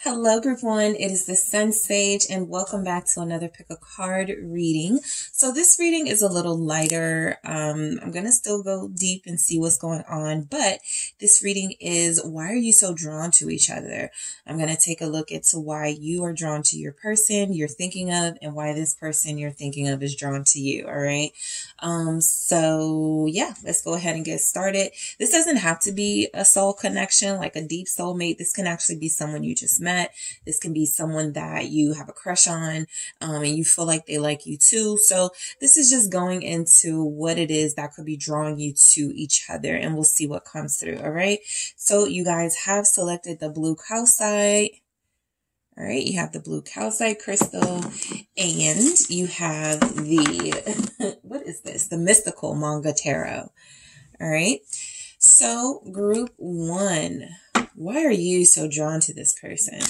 Hello, group one. It is the SunSage, and welcome back to another pick a card reading. So this reading is a little lighter. I'm going to still go deep and see what's going on, but this reading is why are you so drawn to each other? I'm going to take a look into why you are drawn to your person you're thinking of and why this person you're thinking of is drawn to you. All right. So yeah, let's go ahead and get started. This doesn't have to be a soul connection, like a deep soulmate. This can actually be someone you just met. This can be someone that you have a crush on, and you feel like they like you too. So this is just going into what it is that could be drawing you to each other, and we'll see what comes through. All right. So you guys have selected the blue calcite. All right. You have the blue calcite crystal, and you have the, what is this? The mystical manga tarot. All right. So group one, why are you so drawn to this person?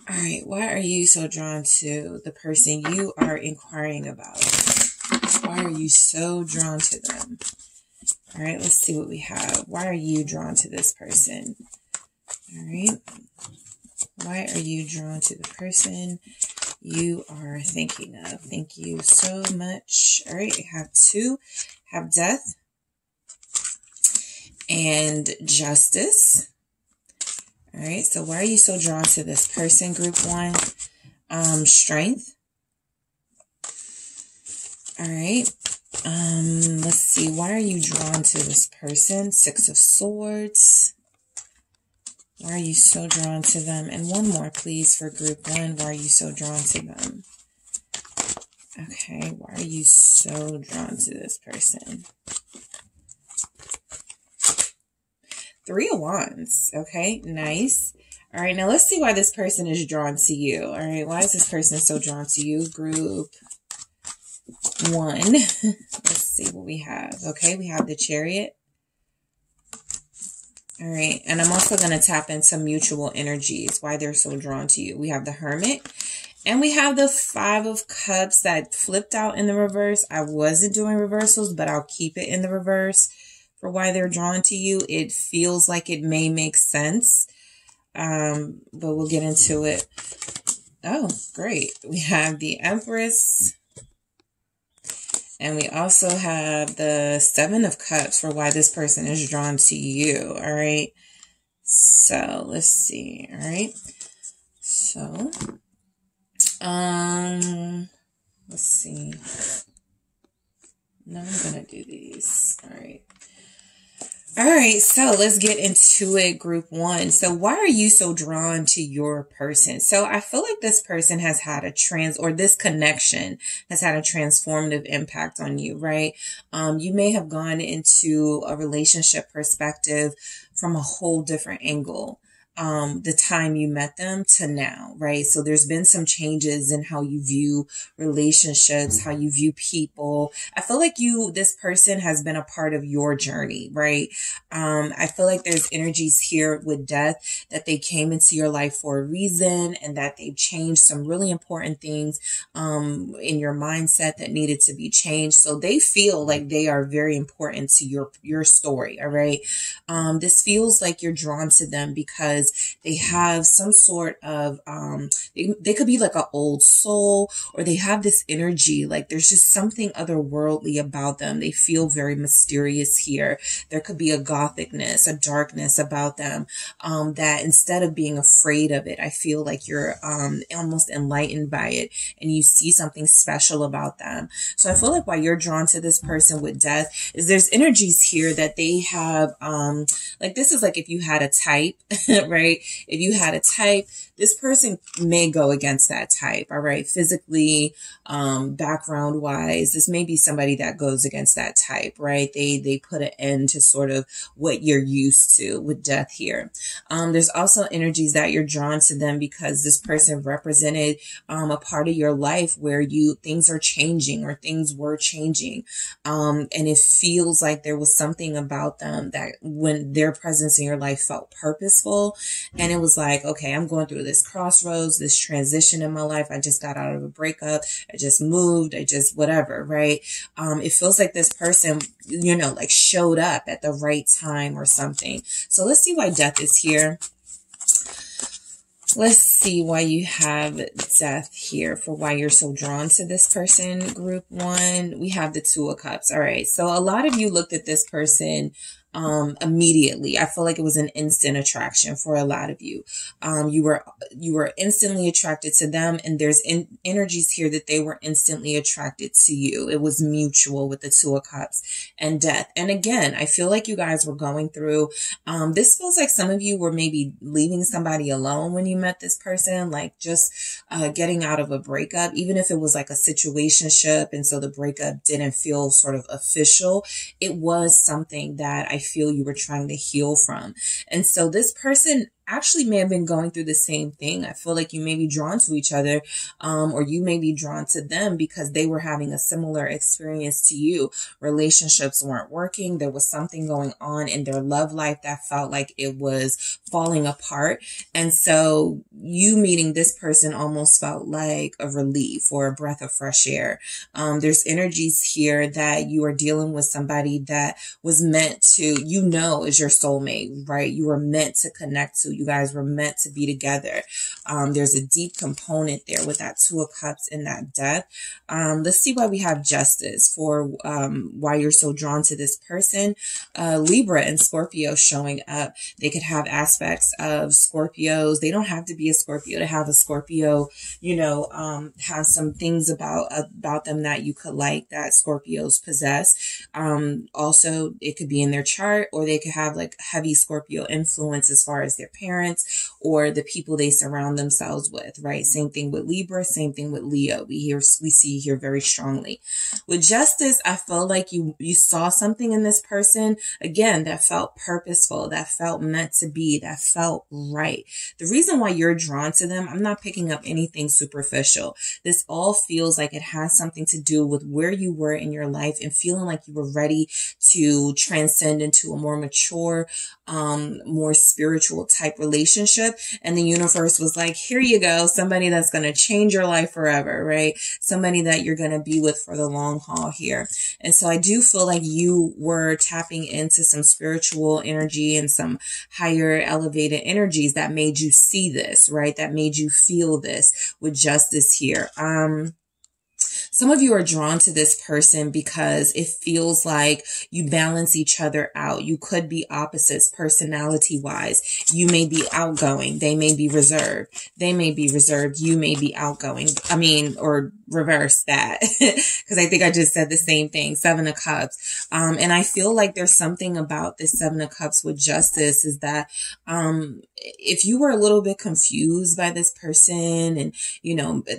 All right. Why are you so drawn to the person you are inquiring about? Why are you so drawn to them? All right. Let's see what we have. Why are you drawn to this person? All right. Why are you drawn to the person you are thinking of? Thank you so much. All right. We have two. Have death and justice. All right. So why are you so drawn to this person, group one? Strength. All right. Let's see. Why are you drawn to this person? Six of Swords. Why are you so drawn to them? And one more, please, for group one. Why are you so drawn to them? Okay. Why are you so drawn to this person? Three of Wands. Okay, nice. All right, now let's see why this person is drawn to you. All right, why is this person so drawn to you? Group one. Let's see what we have. Okay, we have the Chariot. All right, and I'm also going to tap into mutual energies, why they're so drawn to you. We have the Hermit. And we have the Five of Cups that flipped out in the reverse. I wasn't doing reversals, but I'll keep it in the reverse. For why they're drawn to you, it feels like it may make sense, but we'll get into it. Oh, great. We have the Empress, and we also have the Seven of Cups for why this person is drawn to you, all right? So, let's see, all right? So, let's see. No, I'm going to do these, all right? All right, so let's get into it, group one. So why are you so drawn to your person? So I feel like this person has had this connection has had a transformative impact on you, right? You may have gone into a relationship perspective from a whole different angle. The time you met them to now, right? So there's been some changes in how you view relationships, how you view people. I feel like this person has been a part of your journey, right? I feel like there's energies here with death that they came into your life for a reason and that they've changed some really important things, in your mindset that needed to be changed. So they feel like they are very important to your story. All right. This feels like you're drawn to them because they have some sort of, they could be like an old soul, or they have this energy, like there's just something otherworldly about them. They feel very mysterious here. There could be a gothicness, a darkness about them, that instead of being afraid of it, I feel like you're, almost enlightened by it and you see something special about them. So I feel like why you're drawn to this person with death is there's energies here that they have, like this is like if you had a type, right? If you had a type, this person may go against that type. All right. Physically, background wise, this may be somebody that goes against that type, right? They put an end to sort of what you're used to with death here. There's also energies that you're drawn to them because this person represented, a part of your life where things are changing or things were changing. And it feels like there was something about them that when their presence in your life felt purposeful. And it was like, okay, I'm going through this crossroads, this transition in my life. I just got out of a breakup. I just moved. I just whatever, right? It feels like this person, like showed up at the right time or something. So let's see why death is here. Let's see why you have death here, for why you're so drawn to this person, group one. We have the Two of Cups. All right. So a lot of you looked at this person immediately. I feel like it was an instant attraction for a lot of you. You were instantly attracted to them, and there's energies here that they were instantly attracted to you. It was mutual with the Two of Cups and death. And again, I feel like you guys were going through, this feels like some of you were maybe leaving somebody alone when you met this person, like just getting out of a breakup, even if it was like a situationship. And so the breakup didn't feel sort of official. It was something that I feel you were trying to heal from. And so this person actually may have been going through the same thing. I feel like you may be drawn to each other, or you may be drawn to them because they were having a similar experience to you. Relationships weren't working. There was something going on in their love life that felt like it was falling apart. And so you meeting this person almost felt like a relief or a breath of fresh air. There's energies here that you are dealing with somebody that was meant to, is your soulmate, right? You were meant to connect to. You guys were meant to be together. There's a deep component there with that Two of Cups and that death. Let's see why we have Justice, for why you're so drawn to this person. Libra and Scorpio showing up. They could have aspects of Scorpios. They don't have to be a Scorpio to have a Scorpio, have some things about them that you could like that Scorpios possess. Also, it could be in their chart, or they could have like heavy Scorpio influence as far as their parents or the people they surround themselves with, right? Same thing with Libra, same thing with Leo. We see here very strongly. With Justice, I feel like you saw something in this person, again, that felt purposeful, that felt meant to be, that felt right. The reason why you're drawn to them, I'm not picking up anything superficial. This all feels like it has something to do with where you were in your life and feeling like you were ready to transcend into a more mature, more spiritual type relationship. And the universe was like, here you go. Somebody that's going to change your life forever, right? Somebody that you're going to be with for the long haul here. And so I do feel like you were tapping into some spiritual energy and some higher elevated energies that made you see this, right? That made you feel this with Justice here. Some of you are drawn to this person because it feels like you balance each other out. You could be opposites personality-wise. You may be outgoing. They may be reserved. They may be reserved. You may be outgoing. Or reverse that, because I think I just said the same thing. Seven of Cups. And I feel like there's something about this Seven of Cups with Justice is that if you were a little bit confused by this person and,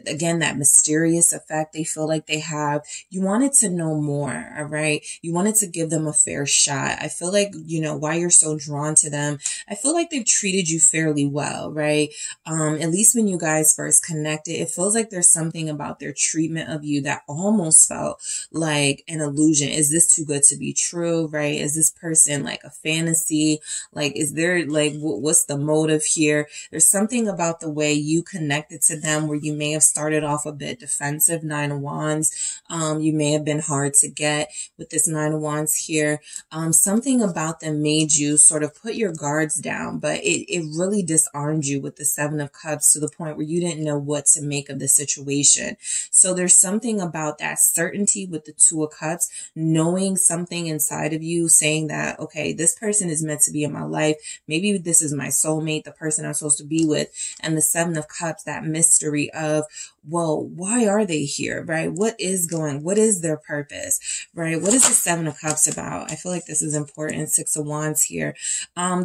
again, that mysterious effect they feel like they have, you wanted to know more, all right? You wanted to give them a fair shot. I feel like, why you're so drawn to them, I feel like they've treated you fairly well, right? At least when you guys first connected, it feels like there's something about their treatment of you that almost felt like an illusion. Is this too good to be true, right? Is this person like a fantasy? Like, is there like, what's the motive here? There's something about the way you connected to them where you may have started off a bit defensive. Nine of Wands. You may have been hard to get with this Nine of Wands here. Something about them made you sort of put your guards down, but it really disarmed you with the Seven of Cups to the point where you didn't know what to make of the situation. So there's something about that certainty with the Two of Cups, knowing something inside of you saying that, okay, this person is meant to be in my life. Maybe this is my soulmate, the person I'm supposed to be with. And the Seven of Cups, that mystery of, well, why are they here, right? What is their purpose, right? What is the Seven of Cups about? I feel like this is important. Six of Wands here.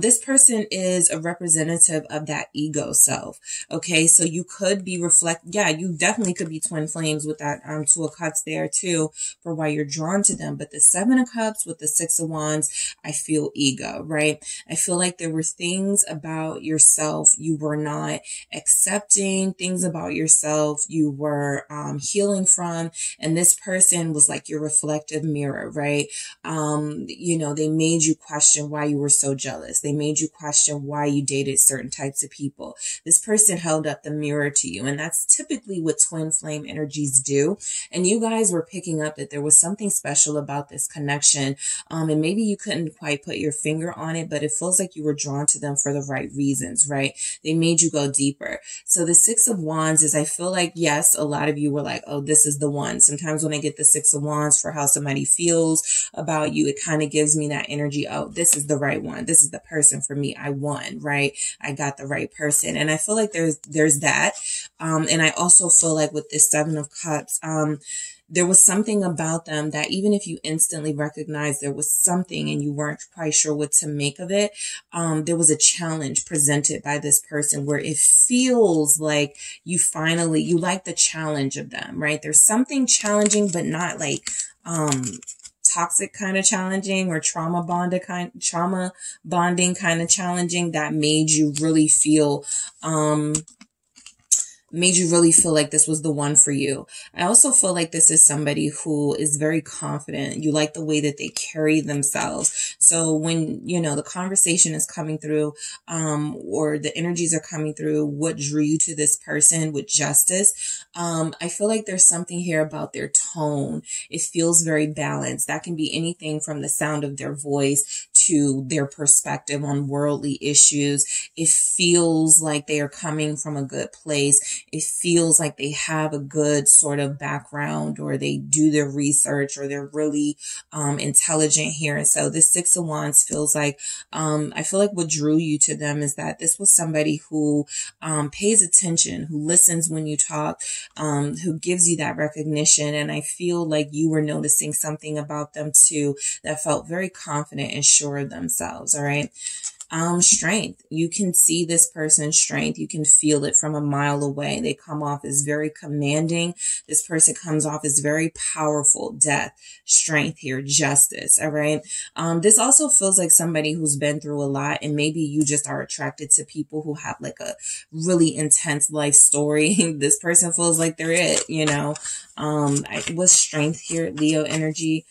This person is a representative of that ego self. Okay. So you could be you definitely could be twin flames with that, Two of Cups there too, for why you're drawn to them. But the Seven of Cups with the Six of Wands, I feel ego, right? I feel like there were things about yourself you were not accepting, things about yourself you were healing from, from. And this person was like your reflective mirror, right? You know, they made you question why you were so jealous. They made you question why you dated certain types of people. This person held up the mirror to you. And that's typically what twin flame energies do. And you guys were picking up that there was something special about this connection. And maybe you couldn't quite put your finger on it, but it feels like you were drawn to them for the right reasons, right? They made you go deeper. So the Six of Wands is, I feel like, yes, a lot of you were like, oh, this is the one. Sometimes when I get the Six of Wands for how somebody feels about you, it kind of gives me that energy. Oh, this is the right one. This is the person for me. I won, right? I got the right person. And I feel like there's that. And I also feel like with this Seven of Cups, there was something about them that even if you instantly recognized there was something and you weren't quite sure what to make of it, there was a challenge presented by this person where it feels like you like the challenge of them, right? There's something challenging, but not like, toxic kind of challenging or trauma bonding kind of challenging that made you really feel like this was the one for you. I also feel like this is somebody who is very confident. You like the way that they carry themselves. So when, you know, the conversation is coming through, or the energies are coming through, what drew you to this person with justice? I feel like there's something here about their tone. It feels very balanced. That can be anything from the sound of their voice to their perspective on worldly issues. It feels like they are coming from a good place. It feels like they have a good sort of background, or they do their research, or they're really intelligent here. And so this Six of Wands feels like, I feel like what drew you to them is that this was somebody who pays attention, who listens when you talk, who gives you that recognition. And I feel like you were noticing something about them too that felt very confident and sure of themselves. All right. Strength. You can see this person's strength. You can feel it from a mile away. They come off as very commanding. This person comes off as very powerful. Death, strength here, justice. All right. This also feels like somebody who's been through a lot, and maybe you just are attracted to people who have like a really intense life story. This person feels like they're it, you know. With strength here, Leo energy.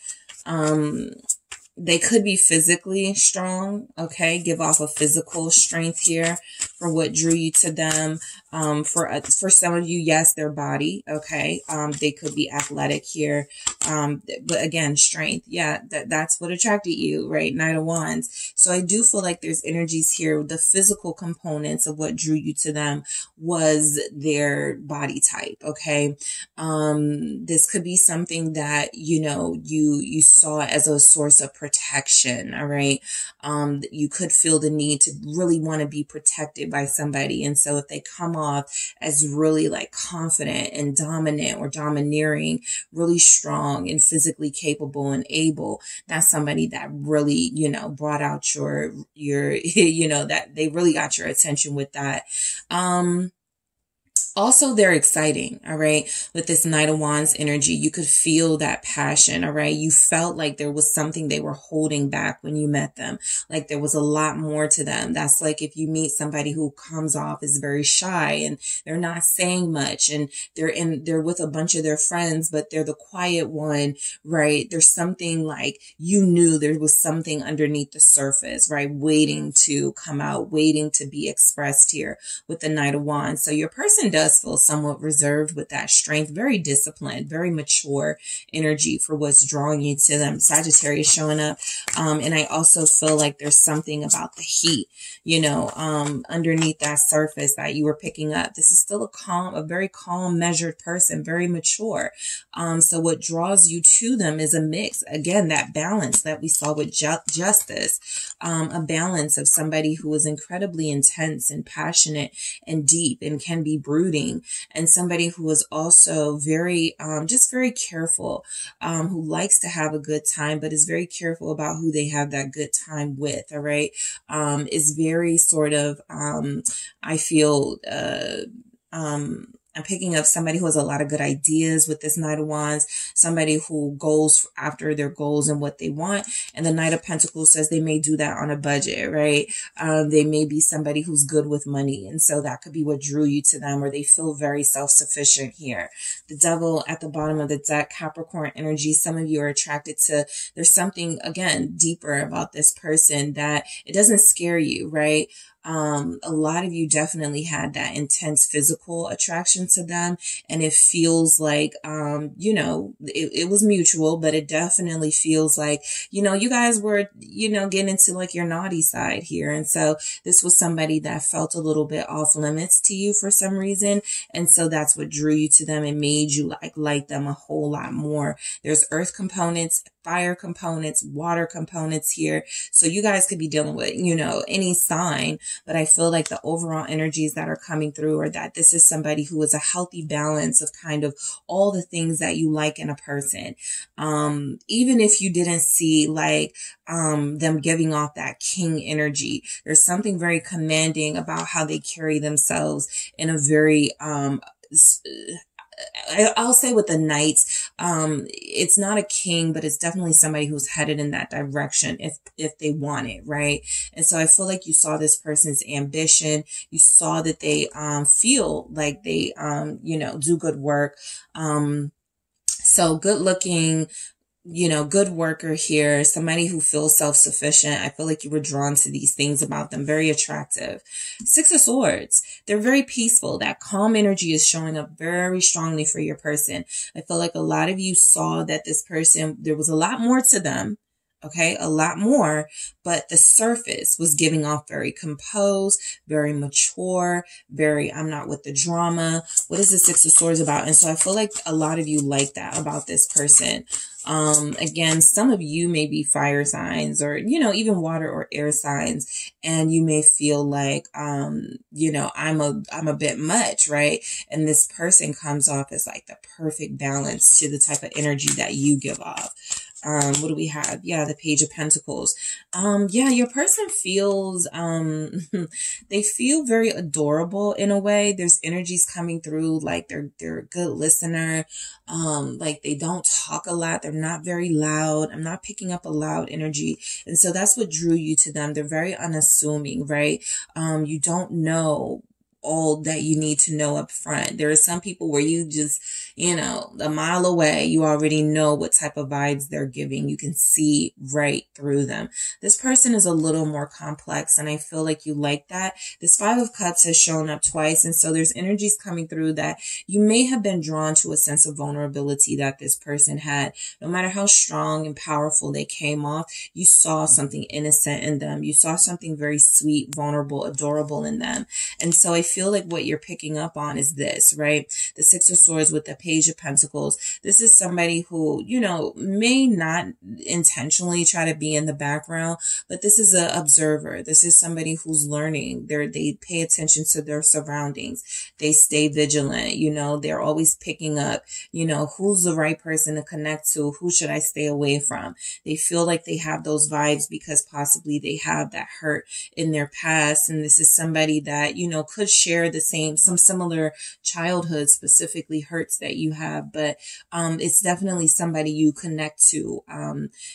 They could be physically strong, okay? Give off a physical strength here for what drew you to them. For some of you, yes, their body, okay? They could be athletic here. But again, strength. Yeah, that's what attracted you, right? Knight of Wands. So I do feel like there's energies here. The physical components of what drew you to them was their body type, okay? This could be something that, you know, you saw as a source of protection, all right? You could feel the need to really want to be protected by somebody. And so if they come off as really like confident and dominant or domineering, really strong and physically capable and able, that's somebody that really, you know, brought out your, you know, that they really got your attention with that. Also, they're exciting, all right? With this Knight of Wands energy, you could feel that passion, all right? You felt like there was something they were holding back when you met them. Like there was a lot more to them. That's like if you meet somebody who comes off as very shy and they're not saying much, and they're with a bunch of their friends, but they're the quiet one, right? There's something like you knew there was something underneath the surface, right? Waiting to come out, waiting to be expressed here with the Knight of Wands. So your person does feel somewhat reserved with that strength, very disciplined, very mature energy for what's drawing you to them. Sagittarius showing up. And I also feel like there's something about the heat, you know, underneath that surface that you were picking up. This is still a very calm, measured person, very mature. So what draws you to them is a mix. Again, that balance that we saw with justice, a balance of somebody who is incredibly intense and passionate and deep and can be brooding, and somebody who is also very, just very careful, who likes to have a good time, but is very careful about who they have that good time with. All right. Is very sort of, I feel, I'm picking up somebody who has a lot of good ideas with this Knight of Wands, somebody who goes after their goals and what they want. And the Knight of Pentacles says they may do that on a budget, right? They may be somebody who's good with money. And so that could be what drew you to them, or they feel very self-sufficient here. The Devil at the bottom of the deck, Capricorn energy. Some of you are attracted to, there's something, again, deeper about this person that it doesn't scare you, right? A lot of you definitely had that intense physical attraction to them. And it feels like, you know, it was mutual, but it definitely feels like, you know, you guys were, you know, getting into like your naughty side here. And so this was somebody that felt a little bit off limits to you for some reason. And so that's what drew you to them and made you like them a whole lot more. There's earth components, fire components, water components here. So you guys could be dealing with, you know, any sign, but I feel like the overall energies that are coming through are that this is somebody who is a healthy balance of kind of all the things that you like in a person. Even if you didn't see like, them giving off that king energy, there's something very commanding about how they carry themselves in a very, I'll say with the Knights, it's not a king, but it's definitely somebody who's headed in that direction if they want it, right? And so I feel like you saw this person's ambition. You saw that they feel like they you know, do good work. So good looking, you know, good worker here, somebody who feels self-sufficient. I feel like you were drawn to these things about them. Very attractive. Six of Swords. They're very peaceful. That calm energy is showing up very strongly for your person. I feel like a lot of you saw that this person, there was a lot more to them. Okay, a lot more, but the surface was giving off very composed, very mature, very, I'm not with the drama. What is the Six of Swords about? And so I feel like a lot of you like that about this person. Again, some of you may be fire signs or, you know, even water or air signs. And you may feel like, you know, I'm a bit much, right? And this person comes off as like the perfect balance to the type of energy that you give off. What do we have? Yeah, the Page of Pentacles. Yeah, your person feels, they feel very adorable in a way. There's energies coming through, like they're a good listener. Like they don't talk a lot. They're not very loud. I'm not picking up a loud energy. And so that's what drew you to them. They're very unassuming, right? You don't know all that you need to know up front. There are some people where you just, you know, a mile away, you already know what type of vibes they're giving. You can see right through them. This person is a little more complex, and I feel like you like that. This Five of Cups has shown up twice, and so there's energies coming through that you may have been drawn to a sense of vulnerability that this person had. No matter how strong and powerful they came off, you saw something innocent in them. You saw something very sweet, vulnerable, adorable in them. And so I feel like what you're picking up on is this, right? The Six of Swords with the Page of Pentacles. This is somebody who, you know, may not intentionally try to be in the background, but this is an observer. This is somebody who's learning. They pay attention to their surroundings. They stay vigilant. You know, they're always picking up, you know, who's the right person to connect to? Who should I stay away from? They feel like they have those vibes because possibly they have that hurt in their past. And this is somebody that, you know, could share some similar childhood, specifically hurts that you have, but it's definitely somebody you connect to,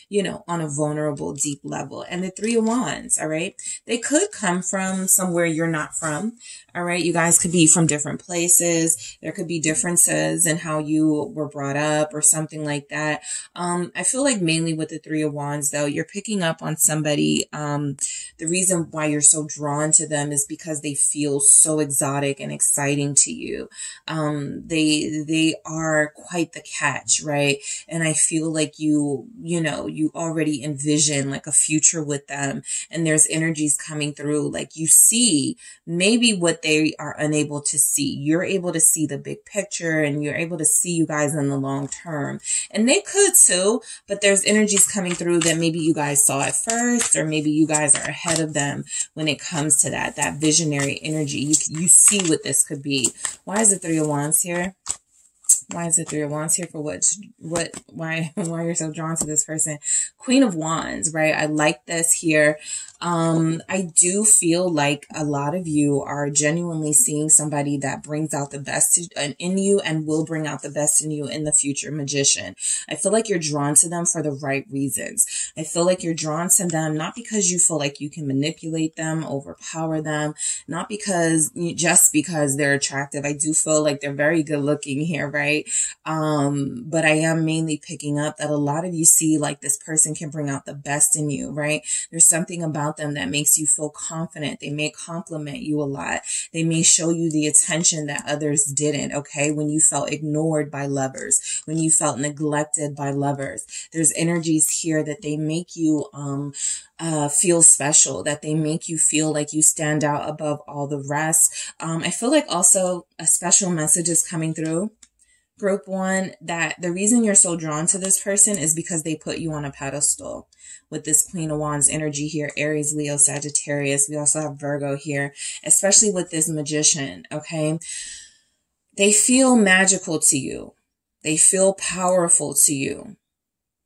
you know, on a vulnerable, deep level. And the Three of Wands, all right, they could come from somewhere you're not from. All right, you guys could be from different places. There could be differences in how you were brought up or something like that. I feel like mainly with the Three of Wands, though, you're picking up on somebody. The reason why you're so drawn to them is because they feel so exotic and exciting to you. They are quite the catch, right? And I feel like you know, you already envision like a future with them, and there's energies coming through. Like you see maybe what they are unable to see. You're able to see the big picture, and you're able to see you guys in the long term. And they could too, but there's energies coming through that maybe you guys saw at first, or maybe you guys are ahead of them when it comes to that visionary energy. You see what this could be. Why is the Three of Wands here? Why is the Three of Wands here for why you're so drawn to this person? Queen of Wands, right? I like this here. I do feel like a lot of you are genuinely seeing somebody that brings out the best in you and will bring out the best in you in the future. Magician. I feel like you're drawn to them for the right reasons. I feel like you're drawn to them not because you feel like you can manipulate them, overpower them, not just because they're attractive. I do feel like they're very good looking here, right? But I am mainly picking up that a lot of you see like this person can bring out the best in you, right? There's something about them that makes you feel confident. They may compliment you a lot. They may show you the attention that others didn't, okay? When you felt ignored by lovers, when you felt neglected by lovers, there's energies here that they make you, feel special, that they make you feel like you stand out above all the rest. I feel like also a special message is coming through. Group 1, that the reason you're so drawn to this person is because they put you on a pedestal. With this Queen of Wands energy here, Aries, Leo, Sagittarius. We also have Virgo here, especially with this Magician, okay? They feel magical to you. They feel powerful to you.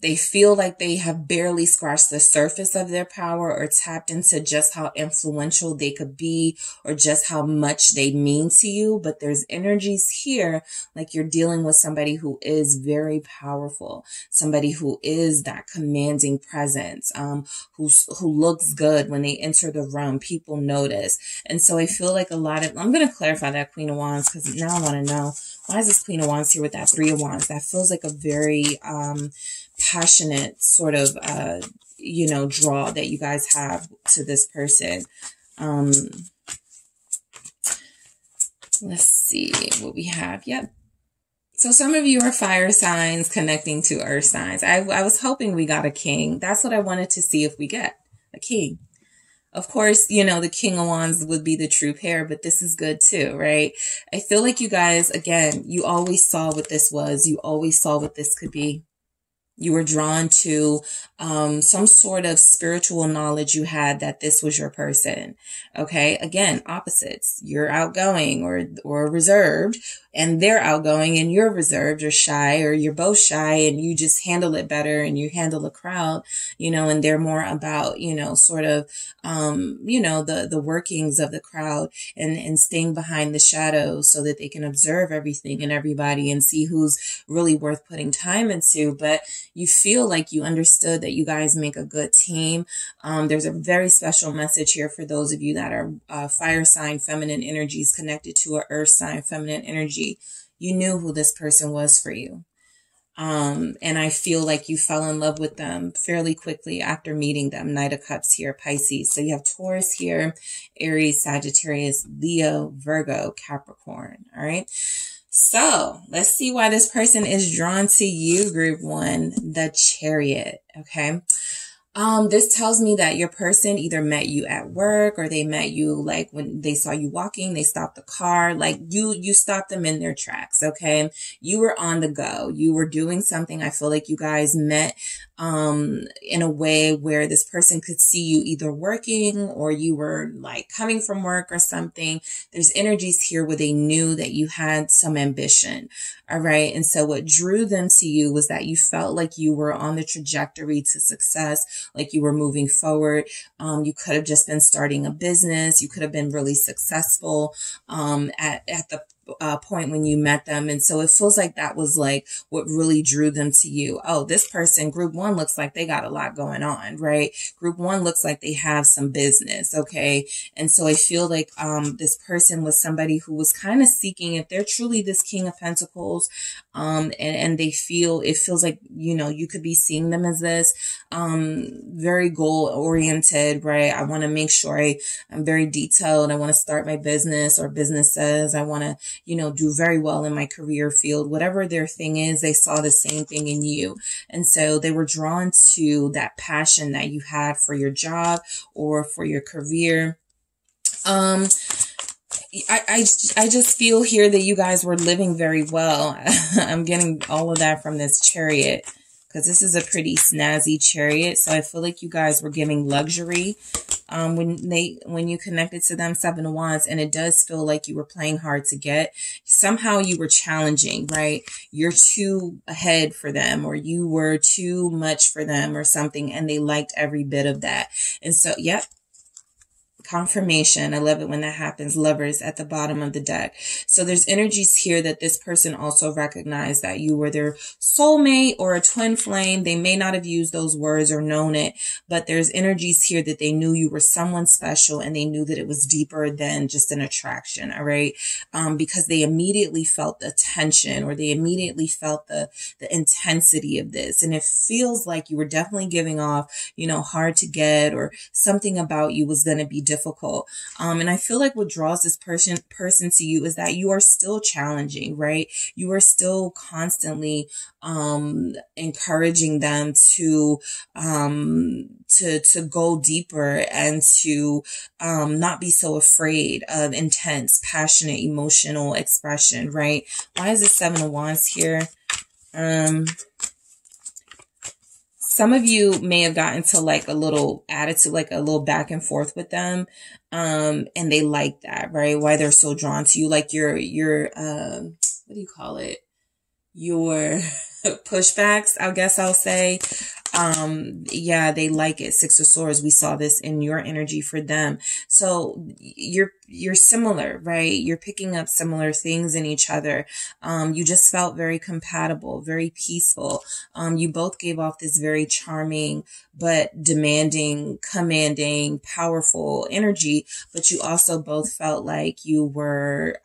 They feel like they have barely scratched the surface of their power or tapped into just how influential they could be or just how much they mean to you. But there's energies here like you're dealing with somebody who is very powerful, somebody who is that commanding presence, who looks good when they enter the room. People notice. And so I feel like I'm going to clarify that Queen of Wands because now I want to know, why is this Queen of Wands here with that Three of Wands? That feels like a very, passionate sort of, draw that you guys have to this person. Let's see what we have. Yep. So some of you are fire signs connecting to earth signs. I was hoping we got a king. That's what I wanted to see if we get a king. Of course, the King of Wands would be the true pair, but this is good too, right? I feel like you guys, again, you always saw what this was. You always saw what this could be. You were drawn to some sort of spiritual knowledge you had that this was your person. Okay. Again, opposites. You're outgoing or reserved, and they're outgoing and you're reserved or shy, or you're both shy and you just handle it better and you handle a crowd, and they're more about, sort of, the workings of the crowd and staying behind the shadows so that they can observe everything and everybody and see who's really worth putting time into. But you feel like you understood that you guys make a good team. There's a very special message here for those of you that are fire sign feminine energies connected to an earth sign feminine energy. You knew who this person was for you. And I feel like you fell in love with them fairly quickly after meeting them. Knight of Cups here, Pisces. So you have Taurus here, Aries, Sagittarius, Leo, Virgo, Capricorn. All right. So let's see why this person is drawn to you, Group 1, the Chariot. Okay. This tells me that your person either met you at work or they met you like when they saw you walking, they stopped the car, like you stopped them in their tracks. Okay. You were on the go. You were doing something. I feel like you guys met, in a way where this person could see you either working or you were like coming from work or something. There's energies here where they knew that you had some ambition. All right. And so what drew them to you was that you felt like you were on the trajectory to success, like you were moving forward. You could have just been starting a business. You could have been really successful, at the point when you met them. And so it feels like that was like what really drew them to you. Oh, this person, Group 1, looks like they got a lot going on, right? Group 1 looks like they have some business. Okay. And so I feel like, this person was somebody who was kind of seeking, if they're truly this King of Pentacles, and it feels like, you could be seeing them as this, very goal oriented, right? I want to make sure I'm very detailed. I want to start my business or businesses. I want to, do very well in my career field. Whatever their thing is, they saw the same thing in you. And so they were drawn to that passion that you had for your job or for your career. I just feel here that you guys were living very well. I'm getting all of that from this Chariot, because this is a pretty snazzy Chariot. So I feel like you guys were giving luxury when you connected to them, Seven of Wands, and it does feel like you were playing hard to get. Somehow you were challenging, right? You're too ahead for them, or you were too much for them or something, and they liked every bit of that. And so, yep. Confirmation. I love it when that happens. Lovers at the bottom of the deck. So there's energies here that this person also recognized that you were their soulmate or a twin flame. They may not have used those words or known it, but there's energies here that they knew you were someone special and they knew that it was deeper than just an attraction. All right. Because they immediately felt the tension, or they immediately felt the intensity of this. And it feels like you were definitely giving off, you know, hard to get, or something about you was going to be difficult. And I feel like what draws this person to you is that you are still challenging, right? You are still constantly encouraging them to go deeper and to not be so afraid of intense, passionate, emotional expression, right? Why is the Seven of Wands here? Some of you may have gotten to like a little attitude, like a little back and forth with them. And they like that, right? Why they're so drawn to you. Like your what do you call it? Your pushbacks, I guess I'll say. Yeah, they like it. Six of Swords. We saw this in your energy for them. So you're similar, right? You're picking up similar things in each other. You just felt very compatible, very peaceful. You both gave off this very charming, but demanding, commanding, powerful energy. But you also both felt like you were,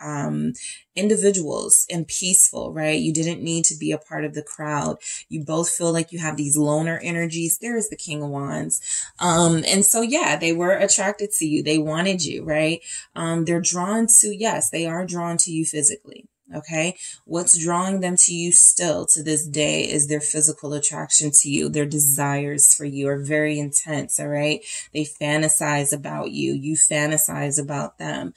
individuals and peaceful, right? You didn't need to be a part of the crowd. You both feel like you have these loner energies. There is the King of Wands. And so, yeah, they were attracted to you. They wanted you, right? They're drawn to, yes, they are drawn to you physically. Okay. What's drawing them to you still to this day is their physical attraction to you. Their desires for you are very intense. All right. They fantasize about you. You fantasize about them.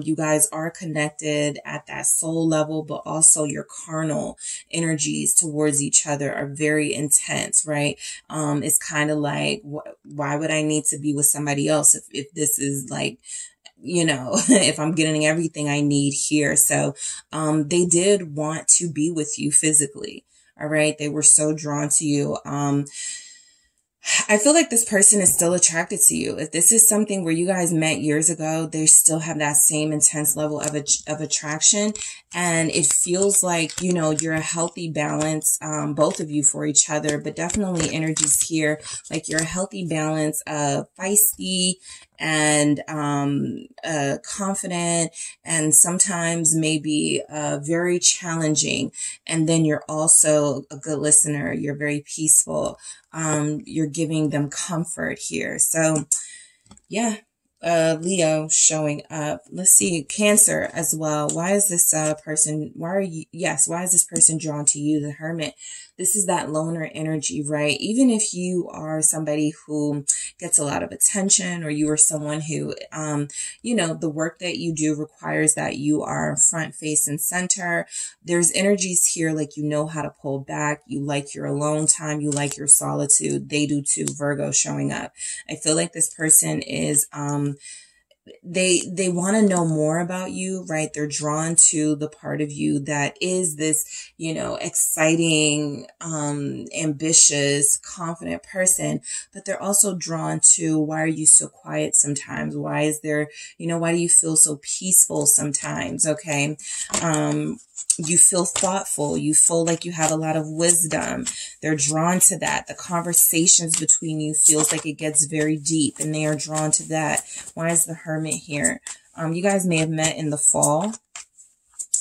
You guys are connected at that soul level, but also your carnal energies towards each other are very intense, right? It's kind of like, why would I need to be with somebody else if this is like, you know, if I'm getting everything I need here. So, they did want to be with you physically. All right. They were so drawn to you. I feel like this person is still attracted to you. If this is something where you guys met years ago, they still have that same intense level of attraction. And it feels like, you know, you're a healthy balance, both of you for each other, but definitely energies here. Like you're a healthy balance of feisty and confident, and sometimes maybe very challenging. And then you're also a good listener. You're very peaceful. You're giving them comfort here. So yeah, Leo showing up. Let's see, Cancer as well. Why is this person, why is this person drawn to you, the Hermit? This is that loner energy, right? Even if you are somebody who gets a lot of attention, or you are someone who, you know, the work that you do requires that you are front, face, and center. There's energies here like you know how to pull back. You like your alone time. You like your solitude. They do too. Virgo showing up. I feel like this person is, they want to know more about you, right? They're drawn to the part of you that is this, you know, exciting, ambitious, confident person, but they're also drawn to, why are you so quiet sometimes? Why is there, you know, why do you feel so peaceful sometimes? Okay. You feel thoughtful. You feel like you have a lot of wisdom. They're drawn to that. The conversations between you feels like it gets very deep, and they are drawn to that. Why is the Hermit here? You guys may have met in the fall.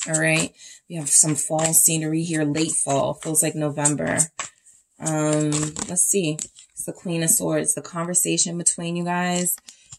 All right. We have some fall scenery here. Late fall. Feels like November. Let's see. It's the Queen of Swords. The conversation between you guys,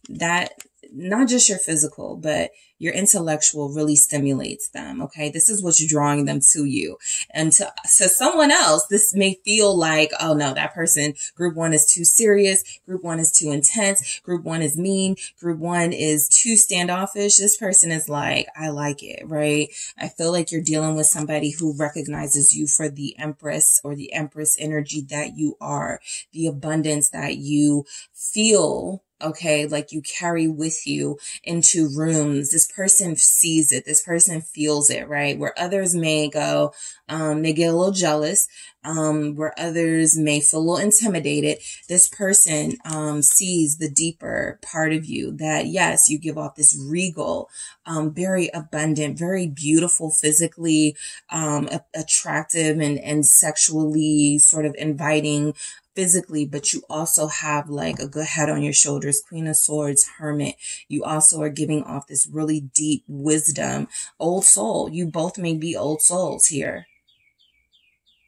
that not just your physical, but your intellectual really stimulates them. Okay. This is what's drawing them to you. And to someone else, this may feel like, oh no, that person, group one is too serious. Group one is too intense. Group one is mean. Group one is too standoffish. This person is like, I like it, right? I feel like you're dealing with somebody who recognizes you for the Empress or the Empress energy that you are, the abundance that you feel okay? Like you carry with you into rooms. This person sees it. This person feels it, right? Where others may go, they get a little jealous, where others may feel a little intimidated. This person sees the deeper part of you, that yes, you give off this regal, very abundant, very beautiful, physically attractive and sexually sort of inviting physically, but you also have like a good head on your shoulders, Queen of Swords, Hermit. You also are giving off this really deep wisdom, old soul. You both may be old souls here.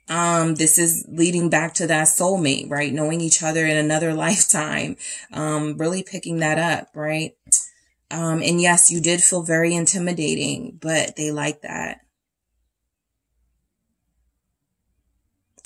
This is leading back to that soulmate, right? Knowing each other in another lifetime, really picking that up, right? And yes, you did feel very intimidating, but they like that.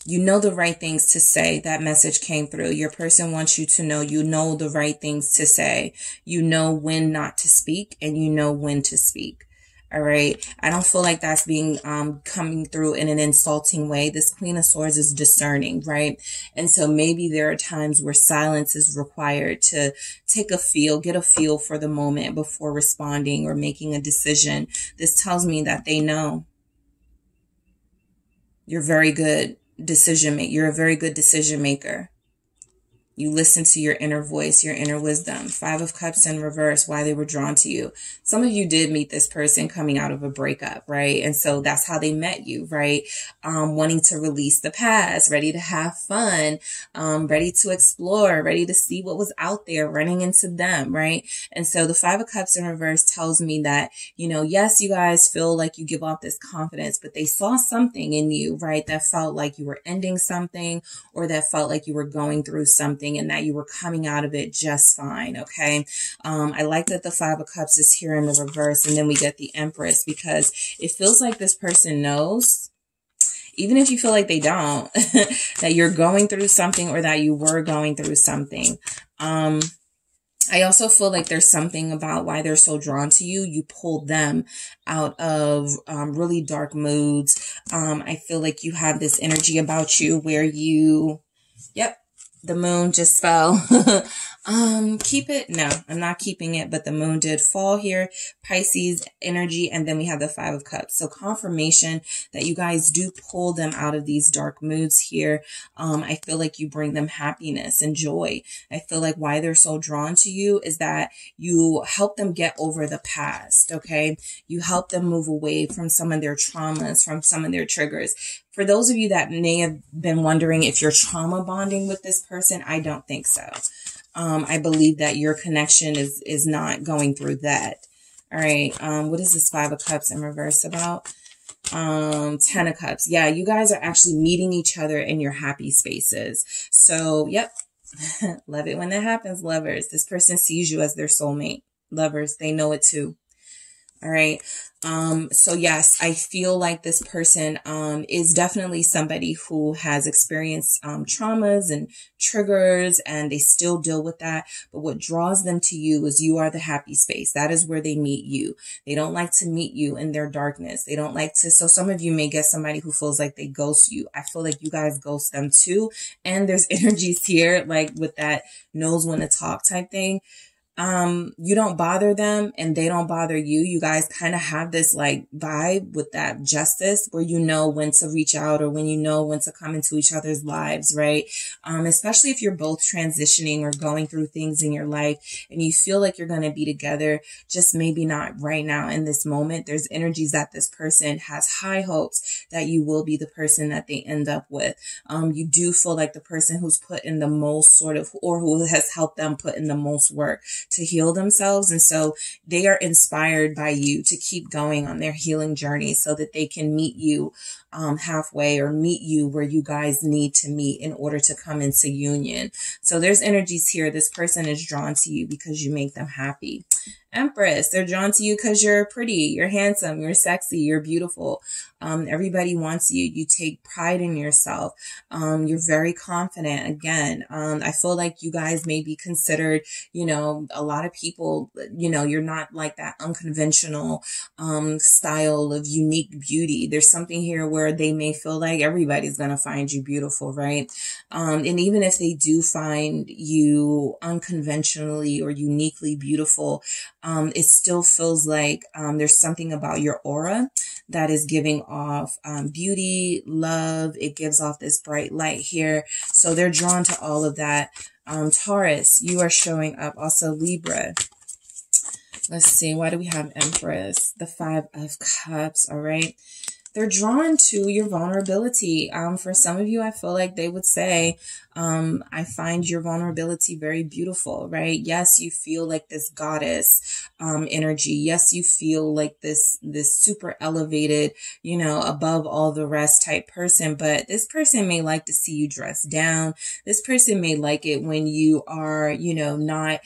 You know the right things to say. That message came through. Your person wants you to know you know the right things to say. You know when not to speak, and you know when to speak. All right. I don't feel like that's being coming through in an insulting way. This Queen of Swords is discerning, right? And so maybe there are times where silence is required to take a feel, get a feel for the moment before responding or making a decision. This tells me that they know. You're very good. You're a very good decision maker. You listen to your inner voice, your inner wisdom. 5 of Cups in reverse, why they were drawn to you. Some of you did meet this person coming out of a breakup, right? And so that's how they met you, right? Wanting to release the past, ready to have fun, ready to explore, ready to see what was out there, running into them, right? And so the 5 of Cups in reverse tells me that, you know, yes, you guys feel like you give off this confidence, but they saw something in you, right? That felt like you were ending something, or that felt like you were going through something, and that you were coming out of it just fine. Okay. I like that the 5 of Cups is here in the reverse, and then we get the Empress, because it feels like this person knows, even if you feel like they don't, that you're going through something, or that you were going through something. I also feel like there's something about why they're so drawn to you. You pulled them out of really dark moods. I feel like you have this energy about you where you, the moon just fell. Keep it. No, I'm not keeping it, but the moon did fall here. Pisces energy. And then we have the 5 of Cups. So confirmation that you guys do pull them out of these dark moods here. I feel like you bring them happiness and joy. I feel like why they're so drawn to you is that you help them get over the past. Okay. You help them move away from some of their traumas, from some of their triggers. For those of you that may have been wondering if you're trauma bonding with this person, I don't think so. I believe that your connection is not going through that. All right. What is this 5 of Cups in reverse about? 10 of Cups. Yeah, you guys are actually meeting each other in your happy spaces. So, yep. Love it when that happens, lovers. This person sees you as their soulmate. Lovers, they know it too. All right. So yes, I feel like this person, is definitely somebody who has experienced, traumas and triggers, and they still deal with that. But what draws them to you is you are the happy space. That is where they meet you. They don't like to meet you in their darkness. They don't like to. So some of you may get somebody who feels like they ghost you. I feel like you guys ghost them too. And there's energies here, like with that knows when to talk type thing. You don't bother them and they don't bother you. You guys kind of have this like vibe with that justice where you know when to reach out, or when you know when to come into each other's lives, right? Especially if you're both transitioning or going through things in your life and you feel like you're going to be together, just maybe not right now in this moment. There's energies that this person has high hopes that you will be the person that they end up with. You do feel like the person who's put in the most sort of, or who has helped them put in the most work to heal themselves. And so they are inspired by you to keep going on their healing journey so that they can meet you halfway, or meet you where you guys need to meet in order to come into union. So there's energies here. This person is drawn to you because you make them happy. Empress, they're drawn to you because you're pretty, you're handsome, you're sexy, you're beautiful. Everybody wants you. You take pride in yourself. You're very confident. Again, I feel like you guys may be considered, you know, a lot of people, you know, you're not like that unconventional style of unique beauty. There's something here where they may feel like everybody's going to find you beautiful, right? And even if they do find you unconventionally or uniquely beautiful, it still feels like there's something about your aura that is giving off beauty, love. It gives off this bright light here. So they're drawn to all of that. Taurus, you are showing up. Also Libra. Let's see. Why do we have Empress? The 5 of Cups. All right. They're drawn to your vulnerability. For some of you, I feel like they would say, I find your vulnerability very beautiful, right? Yes, you feel like this goddess energy. Yes, you feel like this super elevated, you know, above all the rest type person. But this person may like to see you dressed down. This person may like it when you are, you know, not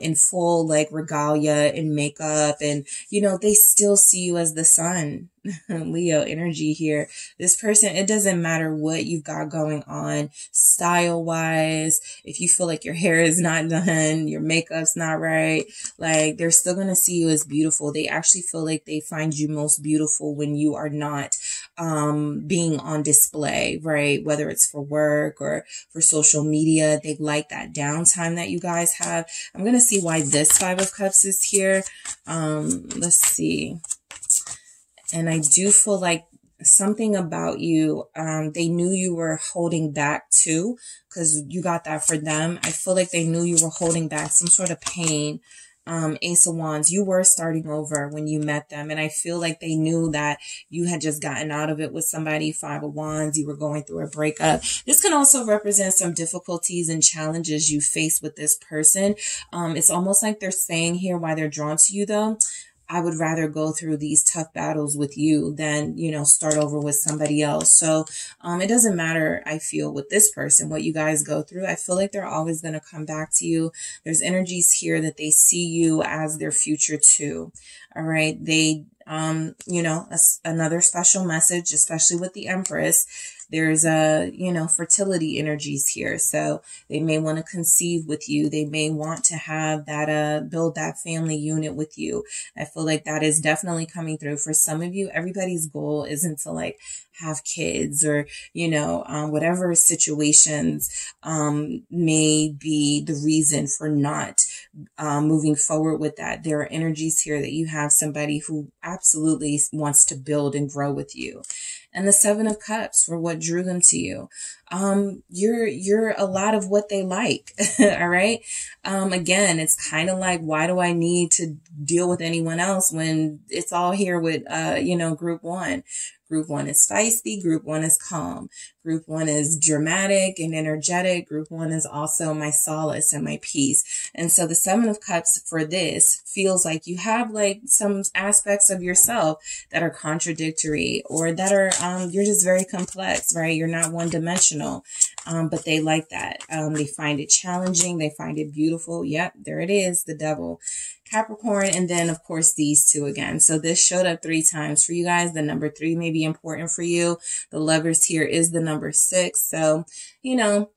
in full like regalia and makeup, and you know, they still see you as the sun. Leo energy here. This person, it doesn't matter what you've got going on style wise. If you feel like your hair is not done, your makeup's not right, like they're still going to see you as beautiful. They actually feel like they find you most beautiful when you are not being on display, right? Whether it's for work or for social media. They like that downtime that you guys have. I'm going to see why this 5 of Cups is here. Let's see. And I do feel like something about you, they knew you were holding back too, because you got that for them. I feel like they knew you were holding back some sort of pain. Ace of Wands, you were starting over when you met them. And I feel like they knew that you had just gotten out of it with somebody. 5 of Wands, you were going through a breakup. This can also represent some difficulties and challenges you face with this person. It's almost like they're saying here why they're drawn to you though. I would rather go through these tough battles with you than, you know, start over with somebody else. So it doesn't matter, I feel, with this person, what you guys go through. I feel like they're always going to come back to you. There's energies here that they see you as their future too. All right. They, you know, another special message, especially with the Empress. There's you know, fertility energies here. So they may want to conceive with you. They may want to have that, build that family unit with you. I feel like that is definitely coming through. For some of you, everybody's goal isn't to like have kids or, you know, whatever situations, may be the reason for not, moving forward with that. There are energies here that you have somebody who absolutely wants to build and grow with you. And the 7 of Cups for what drew them to you. You're a lot of what they like. All right. Again, it's kind of like, why do I need to deal with anyone else when it's all here with, you know, group 1. Group 1 is feisty. Group 1 is calm. Group 1 is dramatic and energetic. Group 1 is also my solace and my peace. And so the 7 of Cups for this feels like you have like some aspects of yourself that are contradictory or that are, you're just very complex, right? You're not one dimensional. But they like that. They find it challenging. They find it beautiful. Yep. There it is. The Devil. Capricorn, and then of course these two again. So this showed up 3 times for you guys. The number 3 may be important for you. The Lovers here is the number 6. So, you know,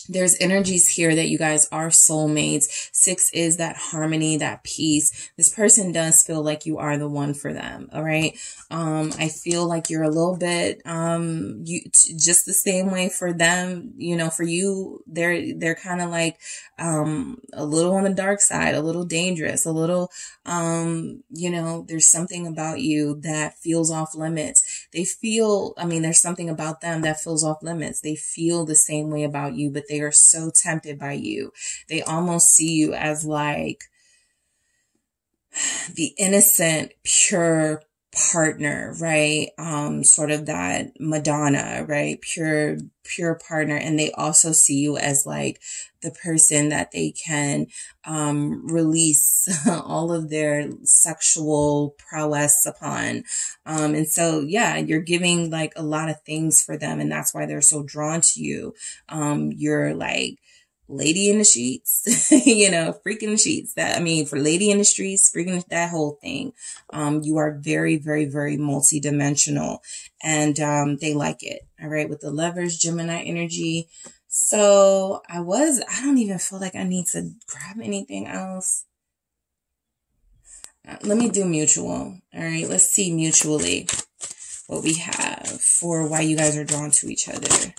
there's energies here that you guys are soulmates. 6 is that harmony, that peace. This person does feel like you are the one for them. All right. I feel like you're a little bit, just the same way for them, you know, for you, they're kind of like, a little on the dark side, a little dangerous, a little, you know, there's something about you that feels off limits. They feel, I mean, there's something about them that feels off limits. They feel the same way about you, but they are so tempted by you. They almost see you as like the innocent, pure partner, right? Sort of that Madonna, right? Pure partner. And they also see you as like the person that they can, release all of their sexual prowess upon. And so, yeah, you're giving like a lot of things for them. And that's why they're so drawn to you. You're like, lady in the sheets, you know, freaking the sheets. That, I mean, for lady in the streets, freaking that whole thing. You are very, very, very multi-dimensional, and they like it. All right, with the Lovers, Gemini energy. So I don't even feel like I need to grab anything else. Let me do mutual. All right, let's see mutually what we have for why you guys are drawn to each other.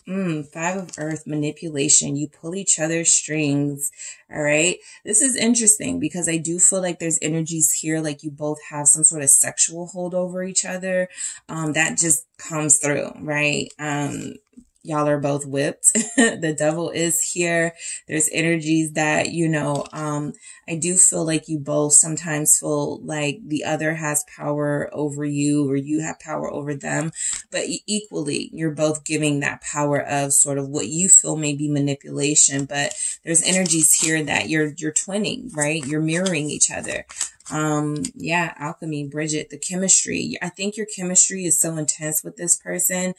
Five of Earth, manipulation. You pull each other's strings. All right. This is interesting because I do feel like there's energies here, like you both have some sort of sexual hold over each other. That just comes through, right? Y'all are both whipped. The devil is here. There's energies that, you know, I do feel like you both sometimes feel like the other has power over you or you have power over them, but equally, you're both giving that power of sort of what you feel may be manipulation, but there's energies here that you're twinning, right? You're mirroring each other. Yeah, alchemy, Bridget, the chemistry. I think your chemistry is so intense with this person,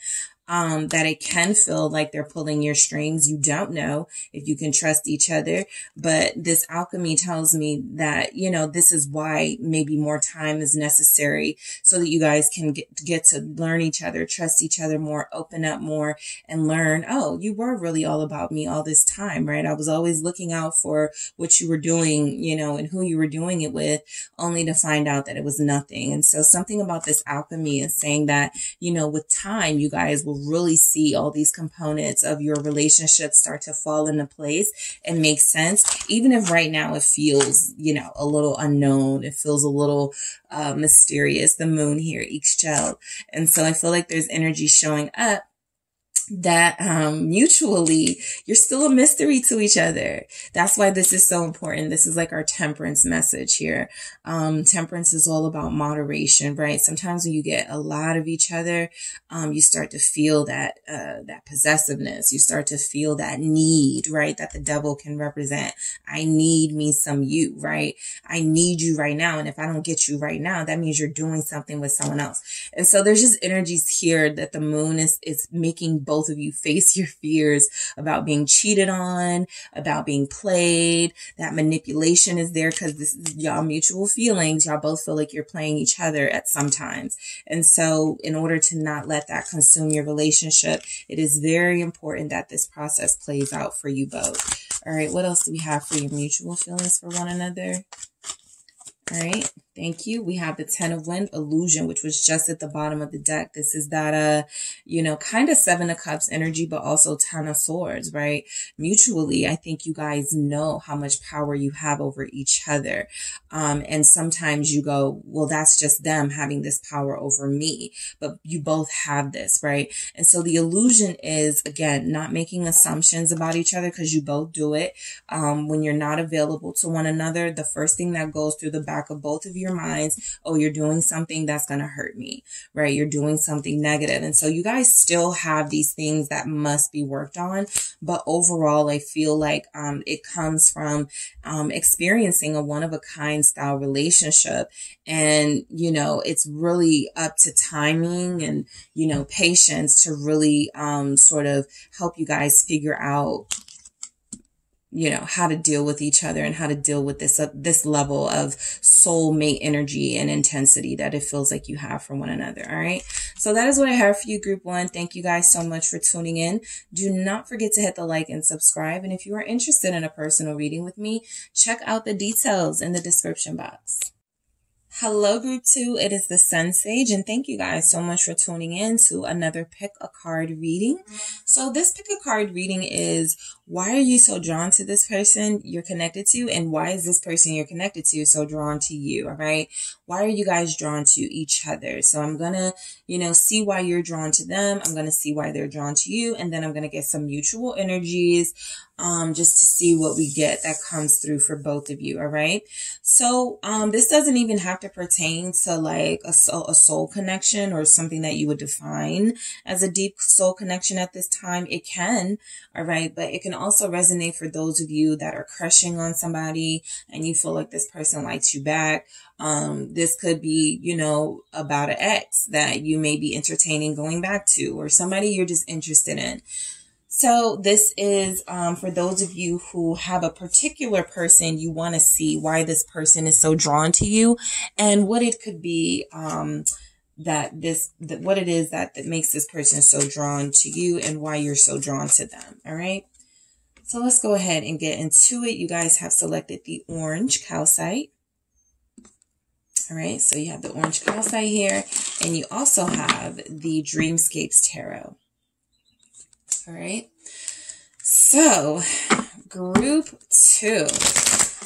that it can feel like they're pulling your strings. You don't know if you can trust each other, but this alchemy tells me that, you know, this is why maybe more time is necessary so that you guys can get to learn each other, trust each other more, open up more, and learn, oh, you were really all about me all this time, right? I was always looking out for what you were doing, you know, and who you were doing it with, only to find out that it was nothing. And so something about this alchemy is saying that, you know, with time, you guys will really see all these components of your relationship start to fall into place and make sense. Even if right now it feels, you know, a little unknown, it feels a little mysterious, the moon here, each child. And so I feel like there's energy showing up that mutually you're still a mystery to each other. That's why this is so important. This is like our temperance message here. Temperance is all about moderation, right? Sometimes when you get a lot of each other, you start to feel that possessiveness. You start to feel that need, right? That the devil can represent. I need me some you, right? I need you right now. And if I don't get you right now, that means you're doing something with someone else. And so there's just energies here that the moon is making both of you face your fears about being cheated on, about being played. That manipulation is there because this is y'all mutual feelings. Y'all both feel like you're playing each other at some times. And so in order to not let that consume your relationship, it is very important that this process plays out for you both. All right. What else do we have for your mutual feelings for one another? All right. Thank you. We have the 10 of Wind, illusion, which was just at the bottom of the deck. This is that, you know, kind of 7 of Cups energy, but also 10 of Swords, right? Mutually, I think you guys know how much power you have over each other. And sometimes you go, well, that's just them having this power over me, but you both have this, right? And so the illusion is, again, not making assumptions about each other because you both do it. When you're not available to one another, the first thing that goes through the back of both of your minds, oh, you're doing something that's going to hurt me, right? You're doing something negative. And so you guys still have these things that must be worked on. But overall, I feel like it comes from experiencing a one-of-a-kind style relationship. And, you know, it's really up to timing and, you know, patience to really sort of help you guys figure out, you know, how to deal with each other and how to deal with this level of soulmate energy and intensity that it feels like you have for one another. All right. So that is what I have for you, group 1. Thank you guys so much for tuning in. Do not forget to hit the like and subscribe. And if you are interested in a personal reading with me, check out the details in the description box. Hello, group 2. It is the SunSage, and thank you guys so much for tuning in to another pick a card reading. So this pick a card reading is, why are you so drawn to this person you're connected to, and why is this person you're connected to so drawn to you? All right. Why are you guys drawn to each other? So I'm going to, you know, see why you're drawn to them. I'm going to see why they're drawn to you. And then I'm going to get some mutual energies, just to see what we get that comes through for both of you. All right. So, this doesn't even have to pertain to like a soul connection or something that you would define as a deep soul connection at this time. It can. All right. But it can also resonate for those of you that are crushing on somebody and you feel like this person likes you back. This could be, you know, about an ex that you may be entertaining going back to, or somebody you're just interested in. So this is for those of you who have a particular person, you want to see why this person is so drawn to you and what it could be what it is that makes this person so drawn to you and why you're so drawn to them. All right. So let's go ahead and get into it. You guys have selected the orange calcite. All right. So you have the orange calcite here, and you also have the Dreamscapes Tarot. All right. So group 2,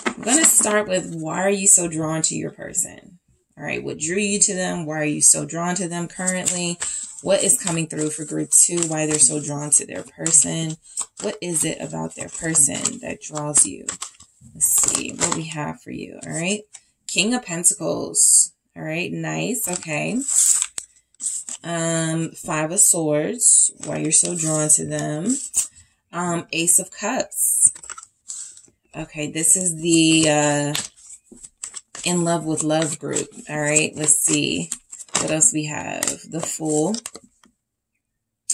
I'm going to start with why are you so drawn to your person? All right. What drew you to them? Why are you so drawn to them currently? What is coming through for group 2? Why they're so drawn to their person? What is it about their person that draws you? Let's see what we have for you. All right. King of Pentacles. All right. Nice. Okay. 5 of Swords. Why you're so drawn to them. Ace of Cups. Okay. This is the In Love with Love group. All right. Let's see. What else we have? The Fool.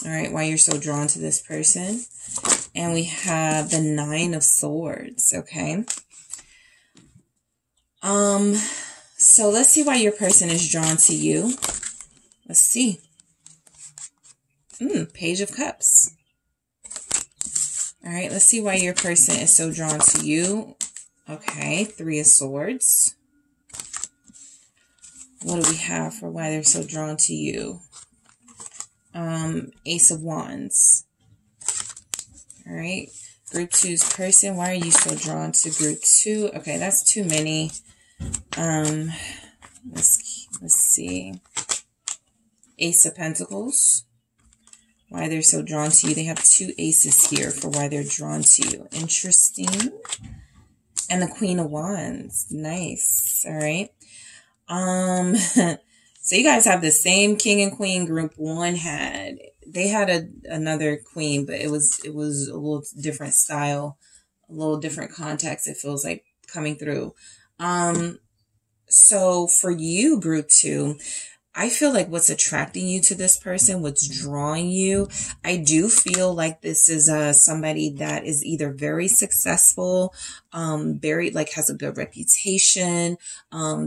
All right. Why you're so drawn to this person. And we have the 9 of Swords. Okay. So let's see why your person is drawn to you. Let's see. Page of Cups. All right. Let's see why your person is so drawn to you. Okay. 3 of Swords. What do we have for why they're so drawn to you? Ace of Wands. All right. Group 2's person. Why are you so drawn to group 2? Okay, that's too many. Let's see. Ace of Pentacles. Why they're so drawn to you. They have 2 aces here for why they're drawn to you. Interesting. And the Queen of Wands. Nice. All right. So you guys have the same king and queen group 1 had. They had another queen, but it was a little different style, a little different context. It feels like coming through. So for you, group 2, I feel like what's attracting you to this person, what's drawing you, I do feel like this is somebody that is either very successful, very has a good reputation.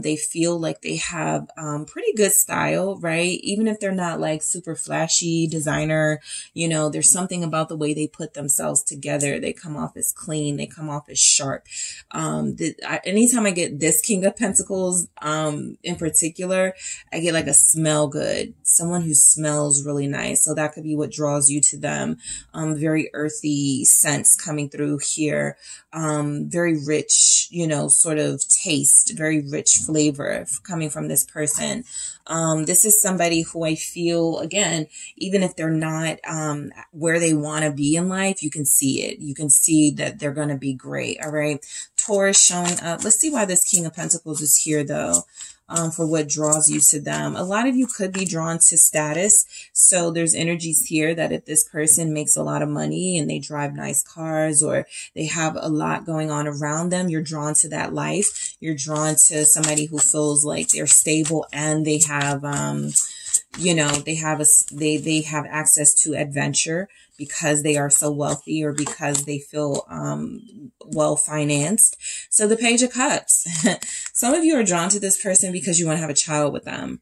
They feel like they have pretty good style, right? Even if they're not like super flashy designer, there's something about the way they put themselves together. They come off as clean. They come off as sharp. Anytime I get this King of Pentacles, in particular, I get like a smell good, someone who smells really nice. So that could be what draws you to them. Very earthy scents coming through here. Very rich, sort of taste, very rich flavor coming from this person. This is somebody who I feel, again, even if they're not where they want to be in life, you can see it. You can see that they're going to be great. All right. Taurus showing up. Let's see why this King of Pentacles is here, though. For what draws you to them. A lot of you could be drawn to status. So there's energies here that if this person makes a lot of money and they drive nice cars or they have a lot going on around them, you're drawn to that life. You're drawn to somebody who feels like they're stable and they have, they have access to adventure because they are so wealthy or because they feel well financed. So the Page of Cups. Some of you are drawn to this person because you want to have a child with them.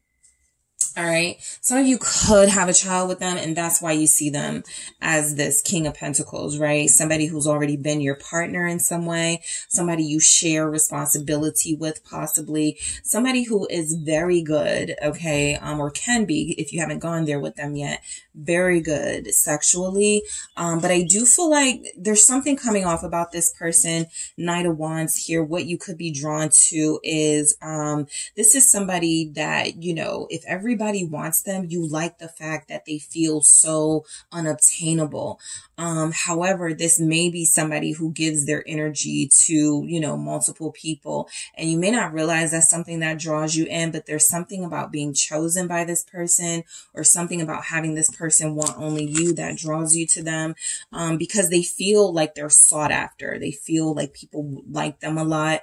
All right. Some of you could have a child with them, and that's why you see them as this King of Pentacles, right? Somebody who's already been your partner in some way, somebody you share responsibility with, possibly somebody who is very good, okay, or can be, if you haven't gone there with them yet, very good sexually. But I do feel like there's something coming off about this person. Knight of Wands here. What you could be drawn to is, this is somebody that, if everybody wants them, you like the fact that they feel so unobtainable. However, this may be somebody who gives their energy to, multiple people, and you may not realize that's something that draws you in, but there's something about being chosen by this person or something about having this person want only you that draws you to them, because they feel like they're sought after. They feel like people like them a lot.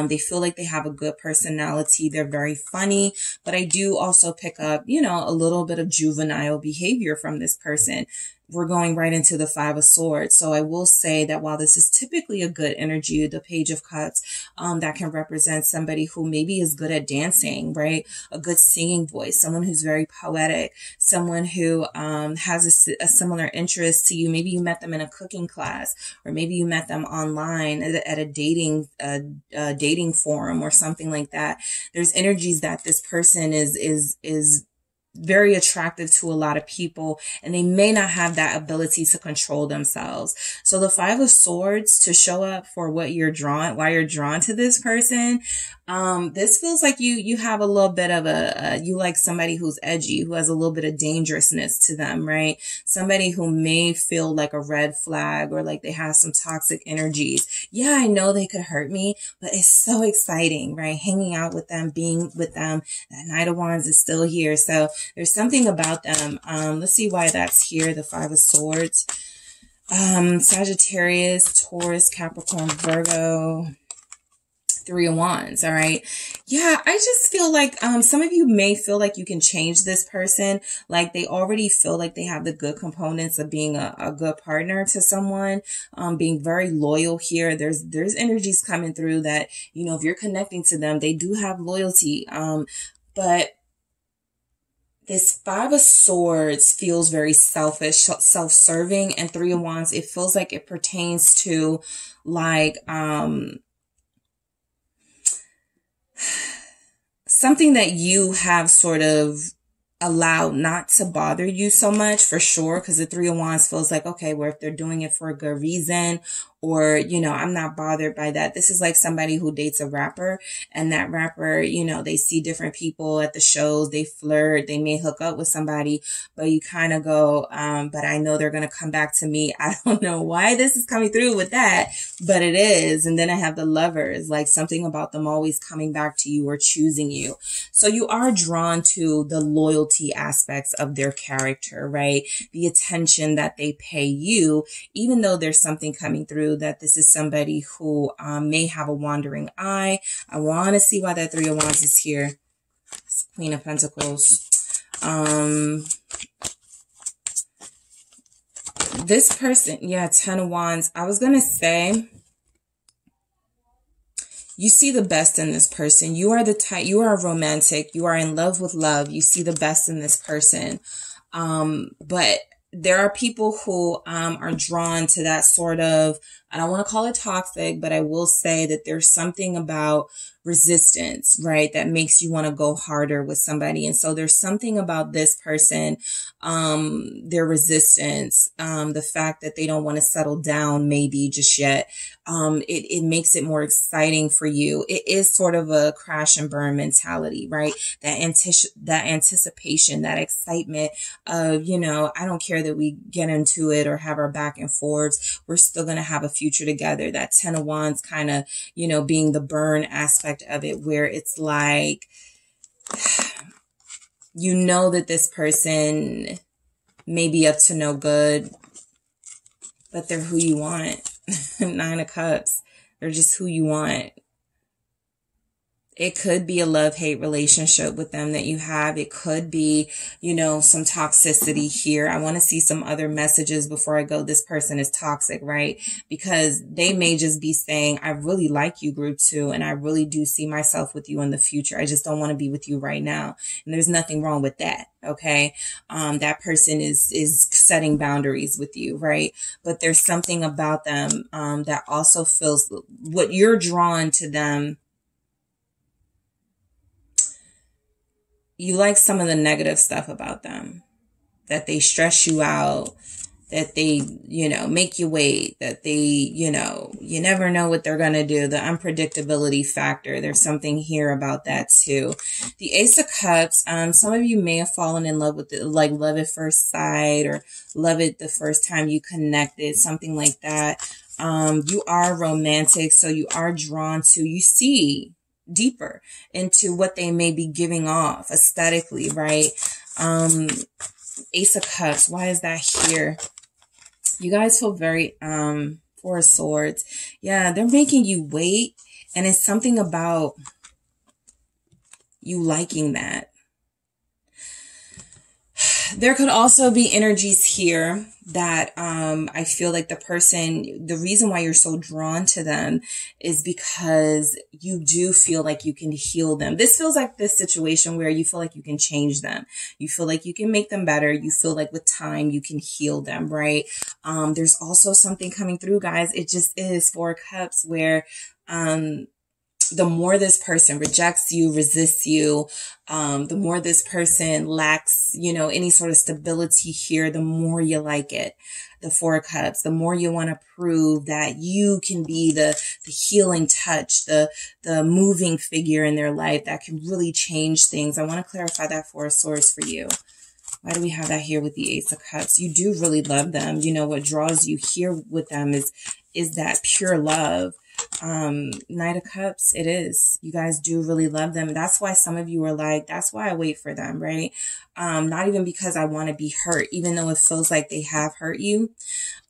They feel like they have a good personality. They're very funny, but I do also pick up, a little bit of juvenile behavior from this person. we're going right into the Five of Swords. So I will say that while this is typically a good energy, the Page of Cups, that can represent somebody who maybe is good at dancing, right? A good singing voice, someone who's very poetic, someone who has a similar interest to you. Maybe you met them in a cooking class, or maybe you met them online at a dating forum or something like that. There's energies that this person is very attractive to a lot of people, and they may not have that ability to control themselves. So the Five of Swords, to show up for what you're drawn, why you're drawn to this person, this feels like you have a little bit of you like somebody who's edgy, who has a little bit of dangerousness to them, right? Somebody who may feel like a red flag, or like they have some toxic energies. Yeah, I know they could hurt me, but it's so exciting, right? Hanging out with them, being with them. That Knight of Wands is still here. So there's something about them. Let's see why that's here. The Five of Swords. Sagittarius, Taurus, Capricorn, Virgo, Three of Wands. All right. Yeah, I just feel like some of you may feel like you can change this person. Like they already feel like they have the good components of being a good partner to someone, being very loyal here. There's energies coming through that, you know, if you're connecting to them, they do have loyalty. But this Five of Swords feels very selfish, self-serving, and Three of Wands, it feels like it pertains to like, something that you have sort of allowed not to bother you so much, for sure. Because the Three of Wands feels like, okay, well, if they're doing it for a good reason, or, you know, I'm not bothered by that. This is like somebody who dates a rapper, and that rapper, you know, they see different people at the shows, they flirt, they may hook up with somebody, but you kind of go, but I know they're going to come back to me. I don't know why this is coming through with that, but it is. And then I have the Lovers, like something about them always coming back to you or choosing you. So you are drawn to the loyalty aspects of their character, right? The attention that they pay you, even though there's something coming through that this is somebody who may have a wandering eye. I want to see why that Three of Wands is here. It's Queen of Pentacles. This person, yeah, Ten of Wands. I was going to say, you see the best in this person. You are the type, you are a romantic. You are in love with love. You see the best in this person. But there are people who are drawn to that sort of, I don't want to call it toxic, but I will say that there's something about resistance, right, that makes you want to go harder with somebody. And so there's something about this person, their resistance, the fact that they don't want to settle down maybe just yet. It makes it more exciting for you. It is sort of a crash and burn mentality, right? That anticipation, that excitement of, you know, I don't care that we get into it or have our back and forths. We're still going to have a future together. That Ten of Wands kind of, you know, being the burn aspect of it, where it's like, you know that this person may be up to no good, but they're who you want. Nine of Cups. They're just who you want. It could be a love-hate relationship with them that you have. It could be, you know, some toxicity here. I want to see some other messages before I go, this person is toxic, right? Because they may just be saying, I really like you, group 2, and I really do see myself with you in the future. I just don't want to be with you right now. And there's nothing wrong with that. Okay. That person is setting boundaries with you, right? But there's something about them, that also feels what you're drawn to them. You like some of the negative stuff about them, that they stress you out, that they, you know, make you wait, that they, you know, you never know what they're going to do. The unpredictability factor. There's something here about that too. The Ace of Cups. Some of you may have fallen in love with it, like love at first sight, or love it the first time you connected, something like that. You are romantic, so you are drawn to, you see deeper into what they may be giving off aesthetically, right? Ace of Cups, why is that here? You guys feel very Four of Swords. Yeah, they're making you wait, and it's something about you liking that. There could also be energies here that I feel like the reason why you're so drawn to them is because you do feel like you can heal them. This feels like this situation where you feel like you can change them. You feel like you can make them better. You feel like with time you can heal them, right? There's also something coming through, guys. It just is Four of Cups where the more this person rejects you, resists you, the more this person lacks, you know, any sort of stability here, the more you like it. The Four of Cups, the more you want to prove that you can be the healing touch, the moving figure in their life that can really change things. I want to clarify that Four of Swords for you. Why do we have that here with the Ace of Cups? You do really love them. You know, what draws you here with them is that pure love. Knight of Cups, it is. You guys do really love them. That's why some of you are like, that's why I wait for them, right? Not even because I want to be hurt, even though it feels like they have hurt you.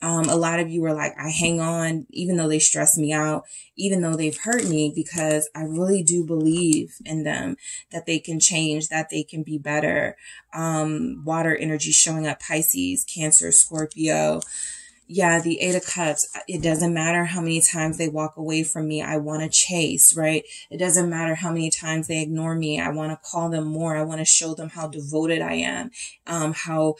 A lot of you are like, I hang on, even though they stress me out, even though they've hurt me, because I really do believe in them, that they can change, that they can be better. Water energy showing up, Pisces, Cancer, Scorpio. Yeah, the Eight of Cups, it doesn't matter how many times they walk away from me. I want to chase, right? It doesn't matter how many times they ignore me. I want to call them more. I want to show them how devoted I am, how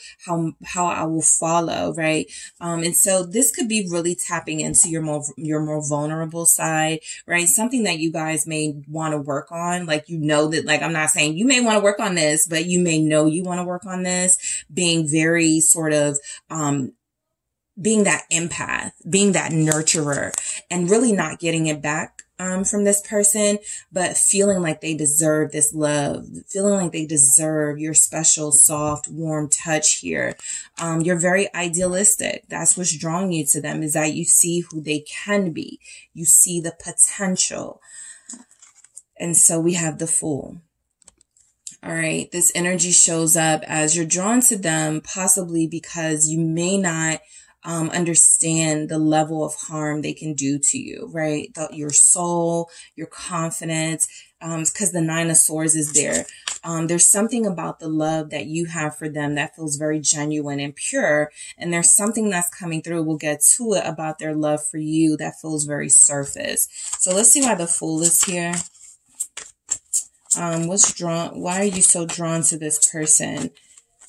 I will follow, right? And so this could be really tapping into your more vulnerable side, right? Something that you guys may want to work on. Like, you know that, like, I'm not saying you may want to work on this, but you may know you want to work on this, being very sort of, being that empath, being that nurturer, and really not getting it back from this person, but feeling like they deserve this love, feeling like they deserve your special, soft, warm touch here. You're very idealistic. That's what's drawing you to them, is that you see who they can be. You see the potential. And so we have the Fool. All right. This energy shows up as you're drawn to them, possibly because you may not understand the level of harm they can do to you, right? Your soul, your confidence, because the Nine of Swords is there. There's something about the love that you have for them that feels very genuine and pure. And there's something that's coming through, we'll get to it, about their love for you that feels very surface. So let's see why the Fool is here. Why are you so drawn to this person?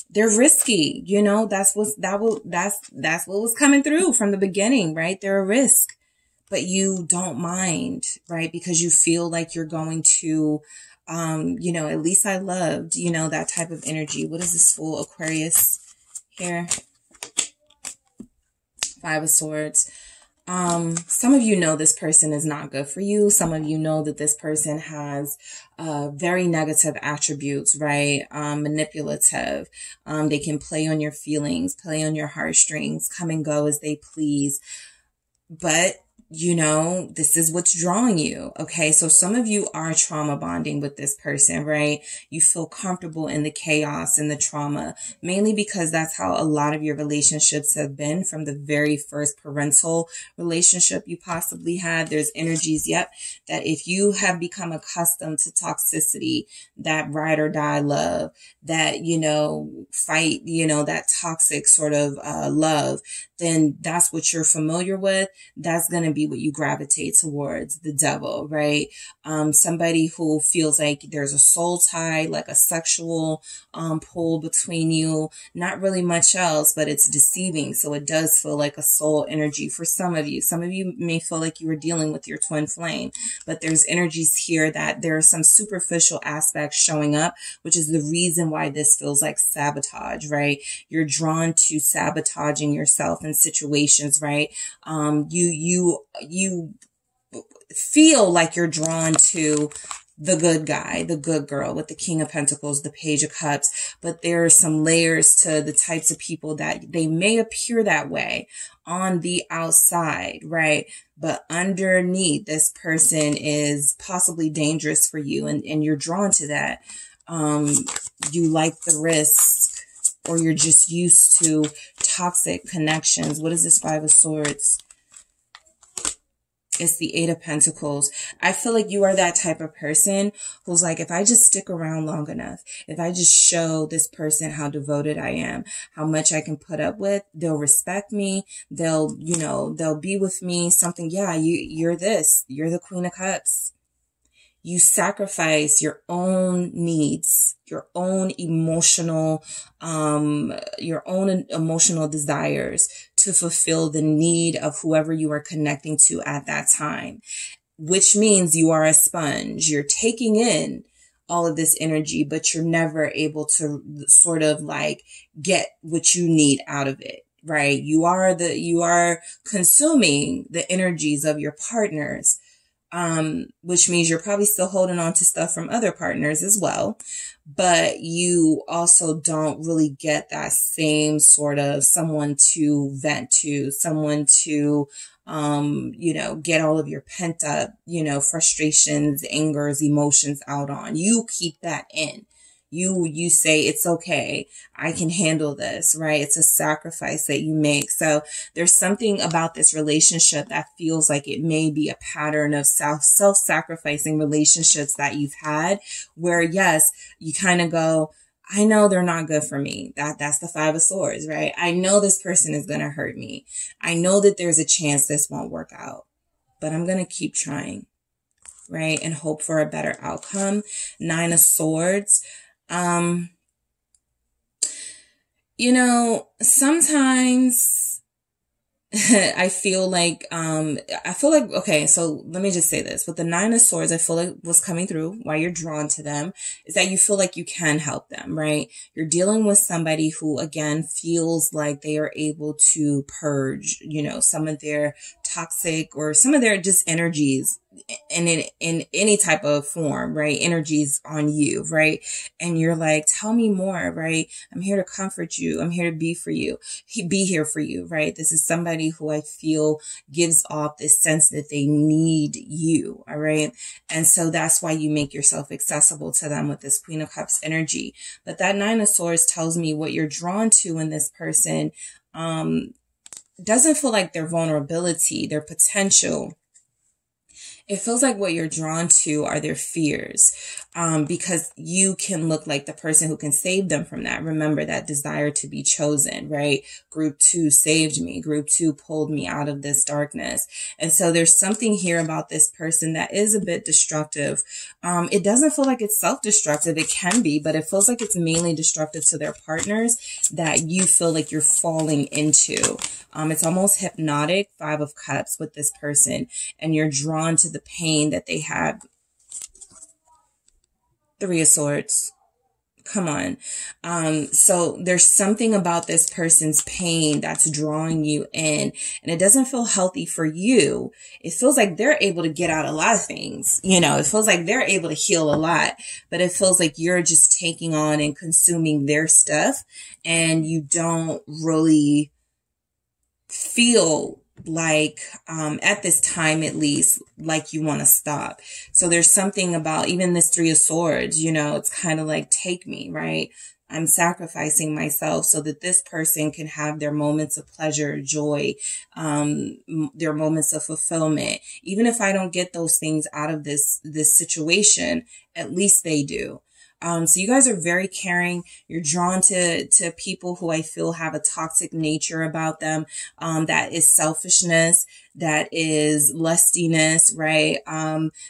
They're risky, you know, that's what was coming through from the beginning, right? They're a risk, but you don't mind, right? Because you feel like you're going to, you know, at least I loved, you know, that type of energy. What is this Fool? Aquarius here. Five of Swords. Some of you know this person is not good for you. Some of you know that this person has very negative attributes, right? Manipulative. They can play on your feelings, play on your heartstrings, come and go as they please. But you know, this is what's drawing you. Okay. So some of you are trauma bonding with this person, right? You feel comfortable in the chaos and the trauma, mainly because that's how a lot of your relationships have been from the very first parental relationship you possibly had. There's energies, yep, that if you have become accustomed to toxicity, that ride or die love, that, you know, fight, you know, that toxic sort of love, then that's what you're familiar with. That's going to be what you gravitate towards, the devil, right? Somebody who feels like there's a soul tie, like a sexual pull between you, not really much else, but it's deceiving. So it does feel like a soul energy for some of you. Some of you may feel like you were dealing with your twin flame, but there's energies here that there are some superficial aspects showing up, which is the reason why this feels like sabotage, right? You're drawn to sabotaging yourself in situations, right? You feel like you're drawn to the good guy, the good girl with the King of Pentacles, the Page of Cups, but there are some layers to the types of people that they may appear that way on the outside, right? But underneath, this person is possibly dangerous for you, and you're drawn to that. You like the risk, or you're just used to toxic connections. What is this Five of Swords? It's the Eight of Pentacles. I feel like you are that type of person who's like, if I just stick around long enough, if I just show this person how devoted I am, how much I can put up with, they'll respect me. They'll, you know, they'll be with me. Something. Yeah, you're this. You're the Queen of Cups. You sacrifice your own needs, your own emotional desires to fulfill the need of whoever you are connecting to at that time, which means you are a sponge. You're taking in all of this energy, but you're never able to sort of like get what you need out of it, right? You are consuming the energies of your partners. Which means you're probably still holding on to stuff from other partners as well, but you also don't really get that same sort of someone to vent to, someone to, you know, get all of your pent up, you know, frustrations, angers, emotions out on. You keep that in. You say, it's okay. I can handle this, right? It's a sacrifice that you make. So there's something about this relationship that feels like it may be a pattern of self-sacrificing relationships that you've had where, yes, you kind of go, I know they're not good for me. That's the Five of Swords, right? I know this person is going to hurt me. I know that there's a chance this won't work out, but I'm going to keep trying, right? And hope for a better outcome. Nine of Swords. You know, sometimes I feel like, okay, so let me just say this. With the Nine of Swords, I feel like what's coming through, why you're drawn to them, is that you feel like you can help them, right? You're dealing with somebody who, again, feels like they are able to purge, you know, some of their toxic or some of their just energies in any type of form, right? Energies on you, right? And you're like, tell me more, right? I'm here to comfort you. I'm here to be for you. Be here for you, right? This is somebody who I feel gives off this sense that they need you, all right? And so that's why you make yourself accessible to them with this Queen of Cups energy. But that Nine of Swords tells me what you're drawn to in this person, doesn't feel like their vulnerability, their potential. It feels like what you're drawn to are their fears, because you can look like the person who can save them from that. Remember that desire to be chosen, right? Group 2 saved me. Group 2 pulled me out of this darkness. And so there's something here about this person that is a bit destructive. It doesn't feel like it's self-destructive. It can be, but it feels like it's mainly destructive to their partners that you feel like you're falling into. It's almost hypnotic, Five of Cups with this person, and you're drawn to the pain that they have. Three of Swords. Come on. So there's something about this person's pain that's drawing you in, and it doesn't feel healthy for you. It feels like they're able to get out a lot of things. You know, it feels like they're able to heal a lot, but it feels like you're just taking on and consuming their stuff, and you don't really feel like, at this time, at least, like you want to stop. So there's something about even this Three of Swords, you know, it's kind of like, take me, right? I'm sacrificing myself so that this person can have their moments of pleasure, joy, their moments of fulfillment. Even if I don't get those things out of this situation, at least they do. So you guys are very caring. You're drawn to people who I feel have a toxic nature about them. That is selfishness. That is lustiness, right?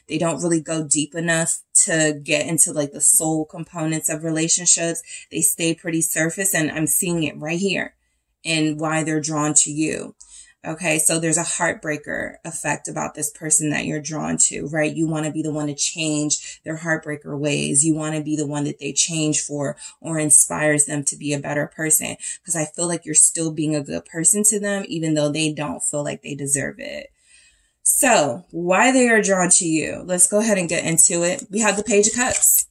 They don't really go deep enough to get into like the soul components of relationships. They stay pretty surface, and I'm seeing it right here in why they're drawn to you. Okay, so there's a heartbreaker effect about this person that you're drawn to, right? You want to be the one to change their heartbreaker ways. You want to be the one that they change for or inspires them to be a better person, because I feel like you're still being a good person to them, even though they don't feel like they deserve it. So why they are drawn to you? Let's go ahead and get into it. We have the Page of Cups,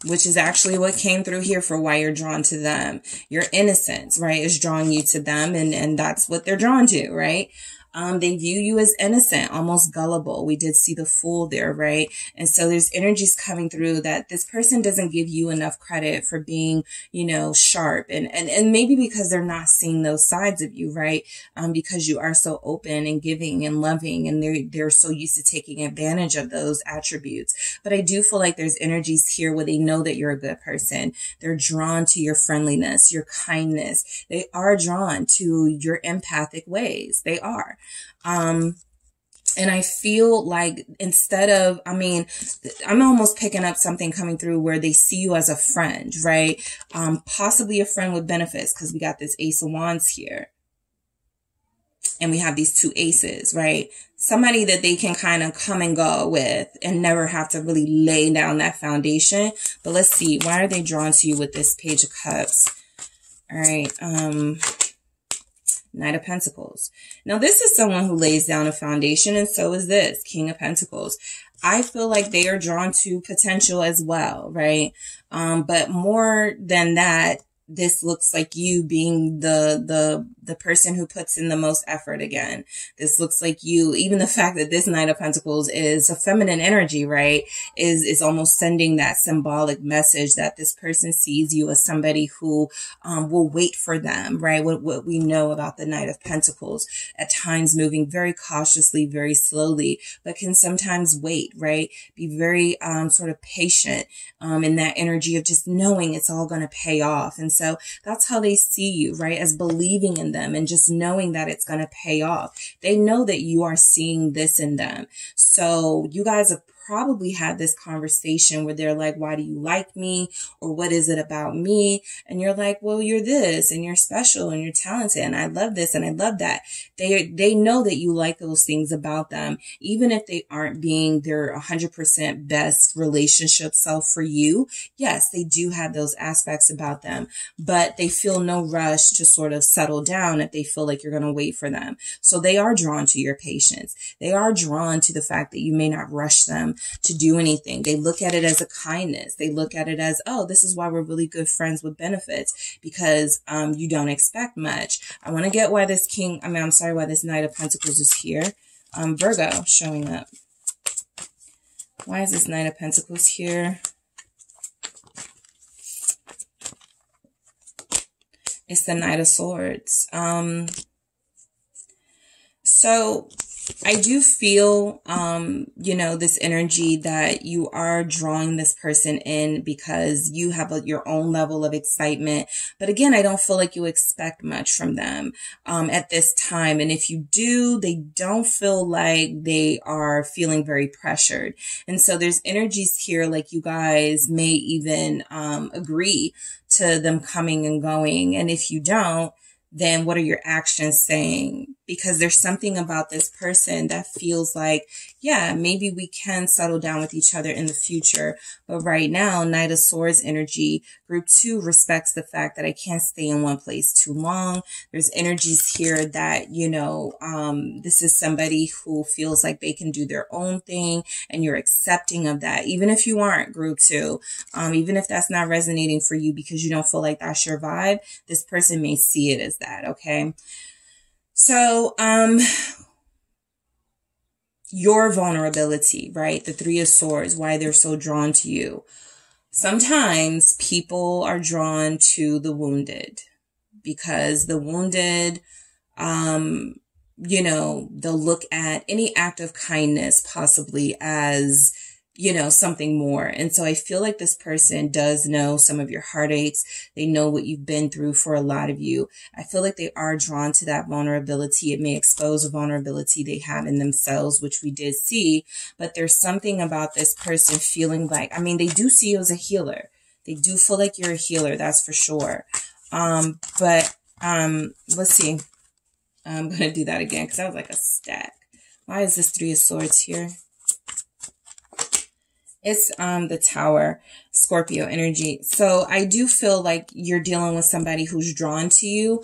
which is actually what came through here for why you're drawn to them. Your innocence, right, is drawing you to them, and that's what they're drawn to, right? They view you as innocent, almost gullible. We did see the Fool there, right? And so there's energies coming through that this person doesn't give you enough credit for being, you know, sharp. And maybe because they're not seeing those sides of you, right? Because you are so open and giving and loving, and they're so used to taking advantage of those attributes. But I do feel like there's energies here where they know that you're a good person. They're drawn to your friendliness, your kindness. They are drawn to your empathic ways. They are. And I feel like instead of, I mean, I'm almost picking up something coming through where they see you as a friend, right? Possibly a friend with benefits, because we got this Ace of Wands here. And we have these two aces, right? Somebody that they can kind of come and go with and never have to really lay down that foundation. But let's see, why are they drawn to you with this Page of Cups? All right, Knight of Pentacles. Now, this is someone who lays down a foundation, and so is this King of Pentacles. I feel like they are drawn to potential as well, right? But more than that, this looks like you being the person who puts in the most effort again. This looks like you, even the fact that this Knight of Pentacles is a feminine energy, right? Is almost sending that symbolic message that this person sees you as somebody who will wait for them, right? What we know about the Knight of Pentacles, at times moving very cautiously, very slowly, but can sometimes wait, right? Be very sort of patient in that energy of just knowing it's all going to pay off. And so that's how they see you, right? As believing in them and just knowing that it's going to pay off. They know that you are seeing this in them. So you guys have probably had this conversation where they're like, why do you like me? Or what is it about me? And you're like, well, you're this and you're special and you're talented and I love this and I love that. They know that you like those things about them, even if they aren't being their 100% best relationship self for you. Yes, they do have those aspects about them, but they feel no rush to sort of settle down if they feel like you're going to wait for them. So they are drawn to your patience. They are drawn to the fact that you may not rush them to do anything. They look at it as a kindness. They look at it as, oh, this is why we're really good friends with benefits, because you don't expect much. I want to get why this why this Knight of Pentacles is here. Virgo showing up. Why is this Knight of Pentacles here? It's the Knight of Swords. So I do feel, you know, this energy that you are drawing this person in because you have your own level of excitement. But again, I don't feel like you expect much from them at this time. And if you do, they don't feel like they are feeling very pressured. And so there's energies here like you guys may even agree to them coming and going. And if you don't, then what are your actions saying? Because there's something about this person that feels like, yeah, maybe we can settle down with each other in the future. But right now, Knight of Swords energy, group 2 respects the fact that I can't stay in one place too long. There's energies here that, you know, this is somebody who feels like they can do their own thing and you're accepting of that. Even if you aren't, group 2, even if that's not resonating for you because you don't feel like that's your vibe, this person may see it as that, okay? So, your vulnerability, right? The 3 of Swords, why they're so drawn to you. Sometimes people are drawn to the wounded because the wounded, you know, they'll look at any act of kindness possibly as, you know, something more. And so I feel like this person does know some of your heartaches. They know what you've been through for a lot of you. I feel like they are drawn to that vulnerability. It may expose a vulnerability they have in themselves, which we did see, but there's something about this person feeling like, I mean, they do see you as a healer. They do feel like you're a healer. That's for sure. But let's see. I'm going to do that again because that was like a stack. Why is this 3 of Swords here? It's the Tower. Scorpio energy. So I do feel like you're dealing with somebody who's drawn to you,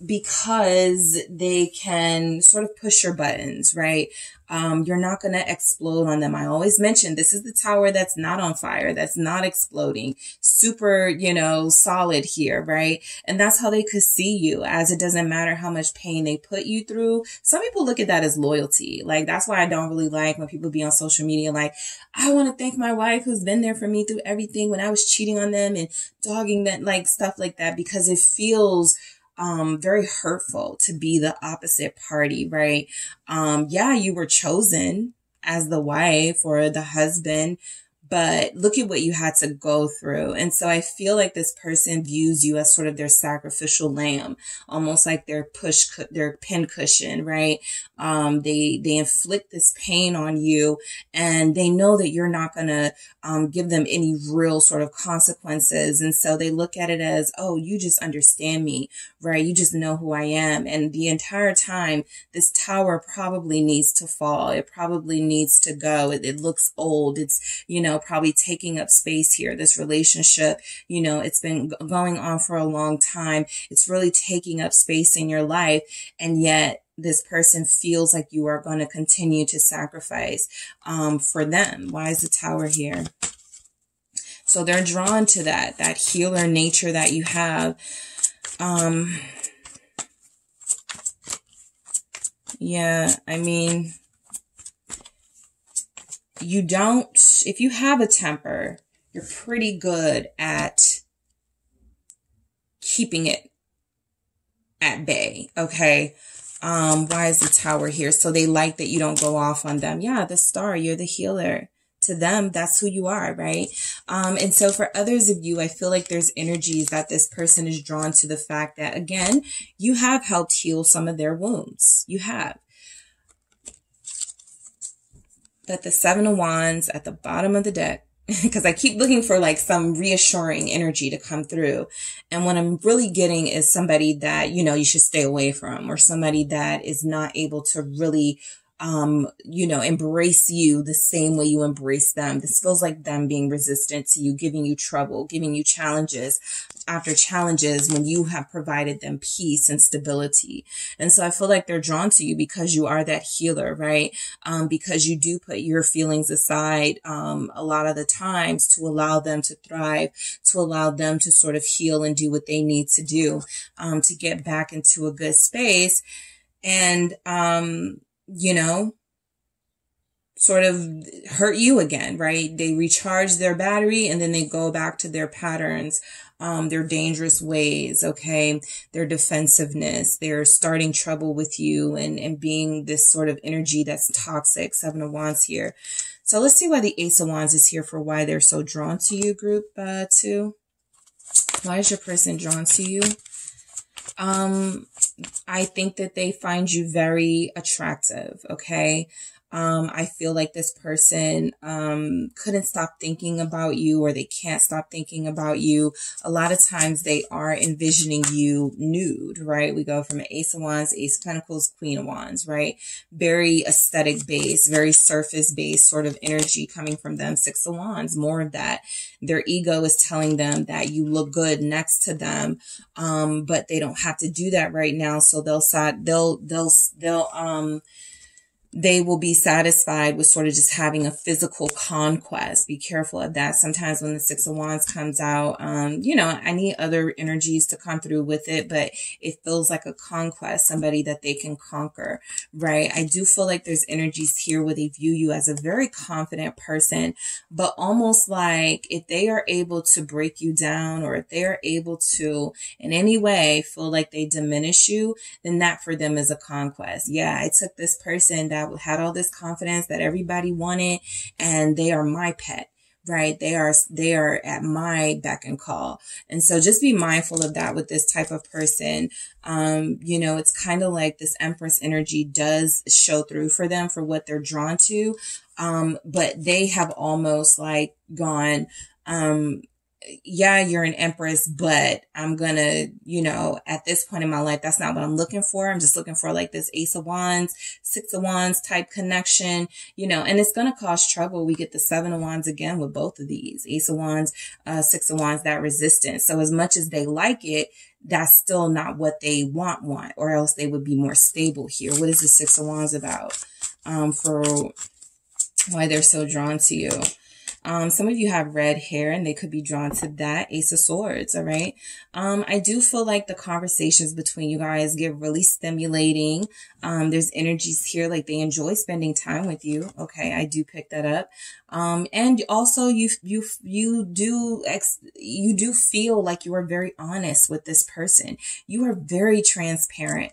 because they can sort of push your buttons, right? You're not going to explode on them. I always mention this is the tower that's not on fire, that's not exploding, super, solid here, right? And that's how they could see you, as it doesn't matter how much pain they put you through. Some people look at that as loyalty. Like, that's why I don't really like when people be on social media like, I want to thank my wife who's been there for me through everything when I was cheating on them and dogging that, like stuff like that, because it feels very hurtful to be the opposite party, right? Yeah, you were chosen as the wife or the husband, but look at what you had to go through. And so I feel like this person views you as sort of their sacrificial lamb, almost like their pin cushion, right? They inflict this pain on you, and they know that you're not going to give them any real sort of consequences. And so they look at it as, oh, you just understand me, right? You just know who I am. And the entire time, this tower probably needs to fall. It probably needs to go. It looks old. It's, probably taking up space here. This relationship, it's been going on for a long time. It's really taking up space in your life. And yet this person feels like you are going to continue to sacrifice for them. Why is the tower here? So they're drawn to that healer nature that you have. Yeah, I mean, if you have a temper, you're pretty good at keeping it at bay. Okay. Why is the tower here? So they like that you don't go off on them. Yeah, the star, you're the healer. To them, that's who you are, right? And so for others of you, I feel like there's energies that this person is drawn to the fact that, again, you have helped heal some of their wounds. You have. But the Seven of Wands at the bottom of the deck, because I keep looking for like some reassuring energy to come through. And what I'm really getting is somebody that, you should stay away from, or somebody that is not able to really, embrace you the same way you embrace them. This feels like them being resistant to you, giving you trouble, giving you challenges after challenges when you have provided them peace and stability. And so I feel like they're drawn to you because you are that healer, right? Because you do put your feelings aside, a lot of the times to allow them to thrive, to allow them to sort of heal and do what they need to do, to get back into a good space. And, sort of hurt you again, right? They recharge their battery and then they go back to their patterns, their dangerous ways, okay? Their defensiveness, they're starting trouble with you and being this sort of energy that's toxic. Seven of Wands here. So let's see why the Ace of Wands is here for why they're so drawn to you, group 2. Why is your person drawn to you? I think that they find you very attractive, okay? I feel like this person couldn't stop thinking about you, or they can't stop thinking about you. A lot of times they are envisioning you nude, right? We go from an Ace of Wands, Ace of Pentacles, Queen of Wands, right? Very aesthetic based, very surface based sort of energy coming from them. Six of Wands, more of that. Their ego is telling them that you look good next to them, but they don't have to do that right now. So they will be satisfied with sort of just having a physical conquest. Be careful of that. Sometimes when the Six of Wands comes out, I need other energies to come through with it, but it feels like a conquest, somebody that they can conquer, right? I do feel like there's energies here where they view you as a very confident person, but almost like if they are able to break you down, or if they are able to in any way feel like they diminish you, then that for them is a conquest. Yeah, I took this person that had all this confidence that everybody wanted, and they are my pet, right? They are at my beck and call. And so just be mindful of that with this type of person. It's kind of like this Empress energy does show through for them for what they're drawn to. But they have almost like gone, yeah, you're an empress, but I'm gonna, at this point in my life, that's not what I'm looking for. I'm just looking for like this Ace of Wands, Six of Wands type connection, and it's gonna cause trouble. We get the Seven of Wands again with both of these, Ace of Wands, Six of Wands, that resistance. So as much as they like it, that's still not what they want, or else they would be more stable here. What is the Six of Wands about? For why they're so drawn to you. Some of you have red hair and they could be drawn to that. Ace of Swords, all right? I do feel like the conversations between you guys get really stimulating. There's energies here like they enjoy spending time with you. Okay, I do pick that up. And also you do feel like you are very honest with this person. You are very transparent.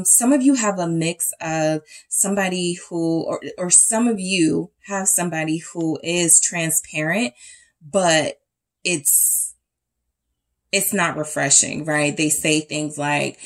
Some of you have a mix of somebody who, or some of you have somebody who is transparent, but it's not refreshing, right? They say things like,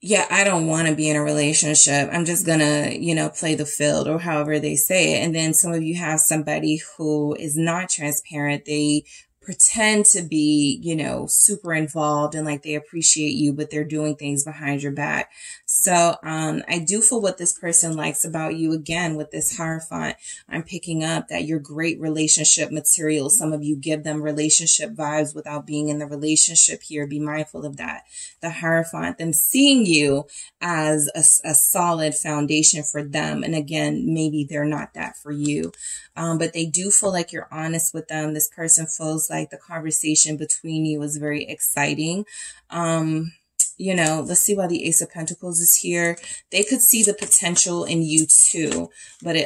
yeah, I don't want to be in a relationship. I'm just gonna, play the field, or however they say it. And then some of you have somebody who is not transparent. They pretend to be, super involved and like they appreciate you, but they're doing things behind your back. So, I do feel what this person likes about you. Again, with this Hierophant, I'm picking up that you're great relationship material. Some of you give them relationship vibes without being in the relationship here. Be mindful of that. The Hierophant, them seeing you as a solid foundation for them. And again, maybe they're not that for you. But they do feel like you're honest with them. This person feels like the conversation between you is very exciting. Let's see why the Ace of Pentacles is here. They could see the potential in you too, but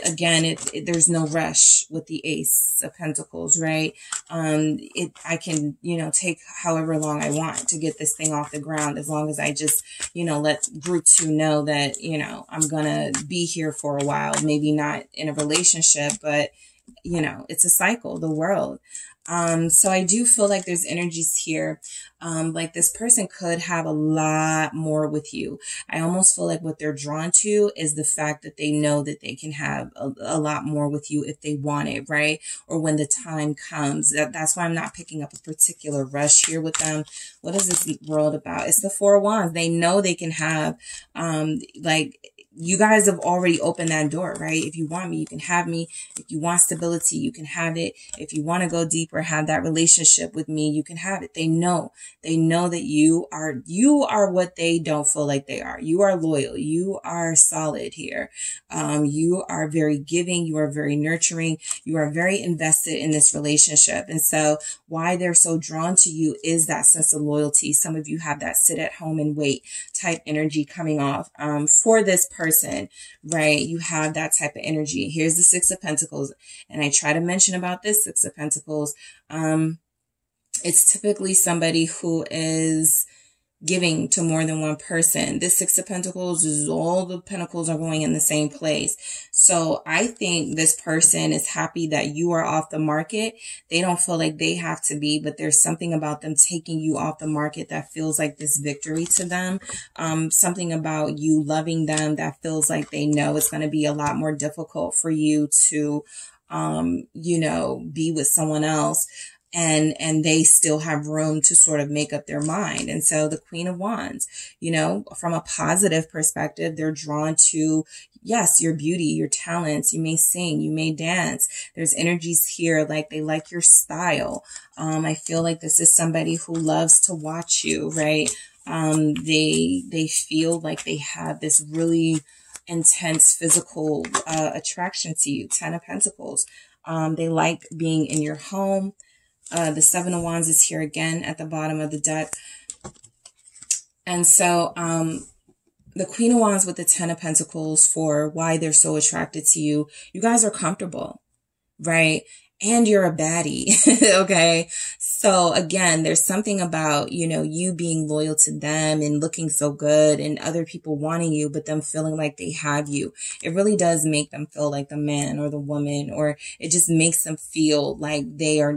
there's no rush with the Ace of Pentacles, right? I can, take however long I want to get this thing off the ground, as long as I just, let group 2 know that, I'm gonna be here for a while, maybe not in a relationship, but it's a cycle, the world. So I do feel like there's energies here. Like this person could have a lot more with you. I almost feel like what they're drawn to is the fact that they know that they can have a lot more with you if they want it, right? Or when the time comes. That's why I'm not picking up a particular rush here with them. What is this world about? It's the Four of Wands. They know they can have, you guys have already opened that door, right? If you want me, you can have me. If you want stability, you can have it. If you want to go deeper, have that relationship with me, you can have it. They know that you are what they don't feel like they are. You are loyal. You are solid here. You are very giving. You are very nurturing. You are very invested in this relationship. And so why they're so drawn to you is that sense of loyalty. Some of you have that sit at home and wait type energy coming off, for this person, right? You have that type of energy. Here's the Six of Pentacles. And I try to mention about this Six of Pentacles. It's typically somebody who is giving to more than one person. This Six of Pentacles is all the pentacles are going in the same place. So I think this person is happy that you are off the market. They don't feel like they have to be, but there's something about them taking you off the market that feels like this victory to them. Something about you loving them that feels like they know it's going to be a lot more difficult for you to, be with someone else. And they still have room to sort of make up their mind. And so the Queen of Wands, from a positive perspective, they're drawn to, yes, your beauty, your talents. You may sing, you may dance. There's energies here like they like your style. I feel like this is somebody who loves to watch you, right? They feel like they have this really intense physical attraction to you. 10 of Pentacles. They like being in your home. The Seven of Wands is here again at the bottom of the deck. And so, the Queen of Wands with the 10 of Pentacles for why they're so attracted to you. You guys are comfortable, right? And you're a baddie, okay? So again, there's something about, you being loyal to them and looking so good and other people wanting you, but them feeling like they have you. It really does make them feel like the man or the woman, or it just makes them feel like they are,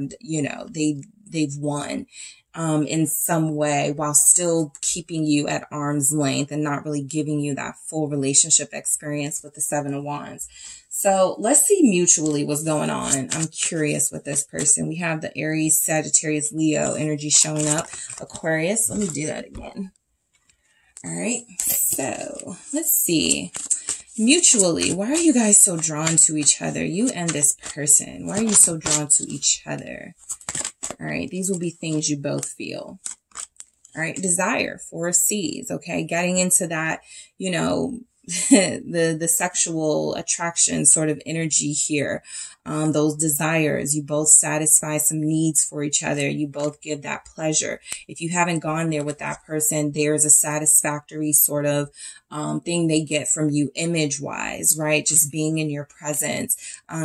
they've won. In some way, while still keeping you at arm's length and not really giving you that full relationship experience with the Seven of Wands. So let's see mutually what's going on. I'm curious with this person. We have the Aries, Sagittarius, Leo energy showing up. Aquarius. Let me do that again. All right. So let's see. Mutually, why are you guys so drawn to each other? You and this person. Why are you so drawn to each other? All right. These will be things you both feel. All right. Desire, 4 of C's. Okay. Getting into that, you know, the sexual attraction sort of energy here. Those desires, you both satisfy some needs for each other. You both give that pleasure. If you haven't gone there with that person, there's a satisfactory sort of thing they get from you image wise, right? Just being in your presence,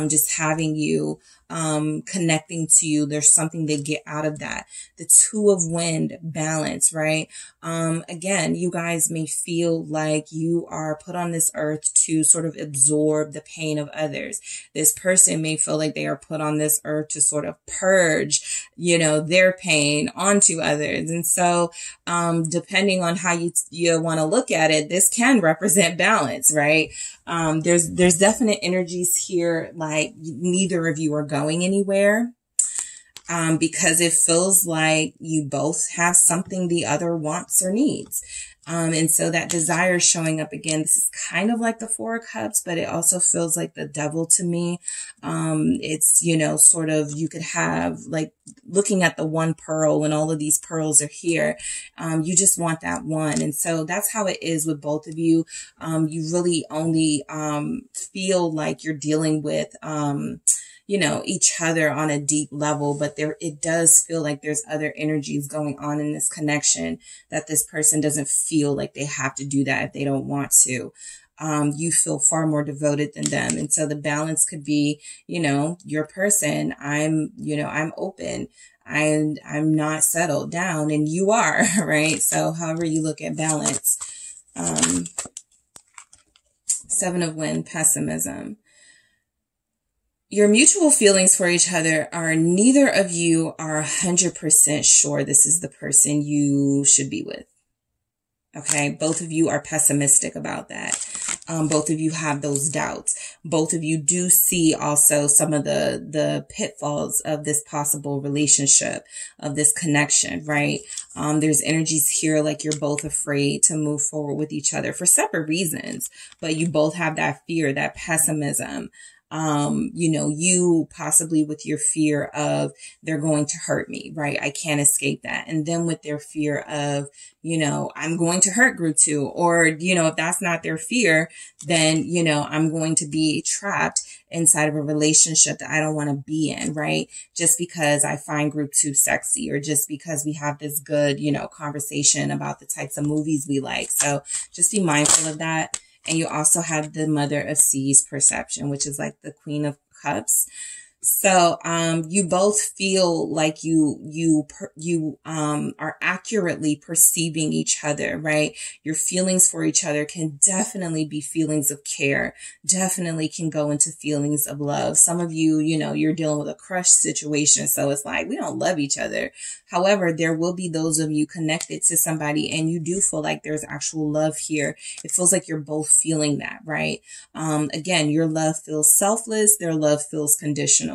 just having you, connecting to you. There's something they get out of that. The 2 of Wind, balance, right? Again, you guys may feel like you are put on this earth to sort of absorb the pain of others. This person may feel like they are put on this earth to sort of purge, you know, their pain onto others. And so, depending on how you want to look at it, this can represent balance, right? There's definite energies here, like neither of you are going anywhere. Because it feels like you both have something the other wants or needs. And so that desire is showing up again. This is kind of like the 4 of Cups, but it also feels like the Devil to me. It's, you know, sort of, you could have like looking at the one pearl when all of these pearls are here. You just want that one. And so that's how it is with both of you. You really only, feel like you're dealing with, you know, each other on a deep level, but it does feel like there's other energies going on in this connection that this person doesn't feel like they have to do that if they don't want to. You feel far more devoted than them. And so the balance could be, you know, your person, I'm open. I'm not settled down, and you are, right? So however you look at balance, 7 of Wind, pessimism. Your mutual feelings for each other are neither of you are 100% sure this is the person you should be with. Okay. Both of you are pessimistic about that. Both of you have those doubts. Both of you do see also some of the pitfalls of this possible relationship, of this connection, right? There's energies here like you're both afraid to move forward with each other for separate reasons, but you both have that fear, that pessimism. You know, you possibly with your fear of they're going to hurt me, right? I can't escape that. And then with their fear of, you know, I'm going to hurt group 2, or, you know, if that's not their fear, then, you know, I'm going to be trapped inside of a relationship that I don't want to be in, right? Just because I find group 2 sexy, or just because we have this good, you know, conversation about the types of movies we like. So just be mindful of that. And you also have the Mother of C's, perception, which is like the Queen of Cups. So, you both feel like you are accurately perceiving each other, right? Your feelings for each other can definitely be feelings of care, definitely can go into feelings of love. Some of you, you know, you're dealing with a crush situation. So it's like, we don't love each other. However, there will be those of you connected to somebody and you do feel like there's actual love here. It feels like you're both feeling that, right? Again, your love feels selfless. Their love feels conditional.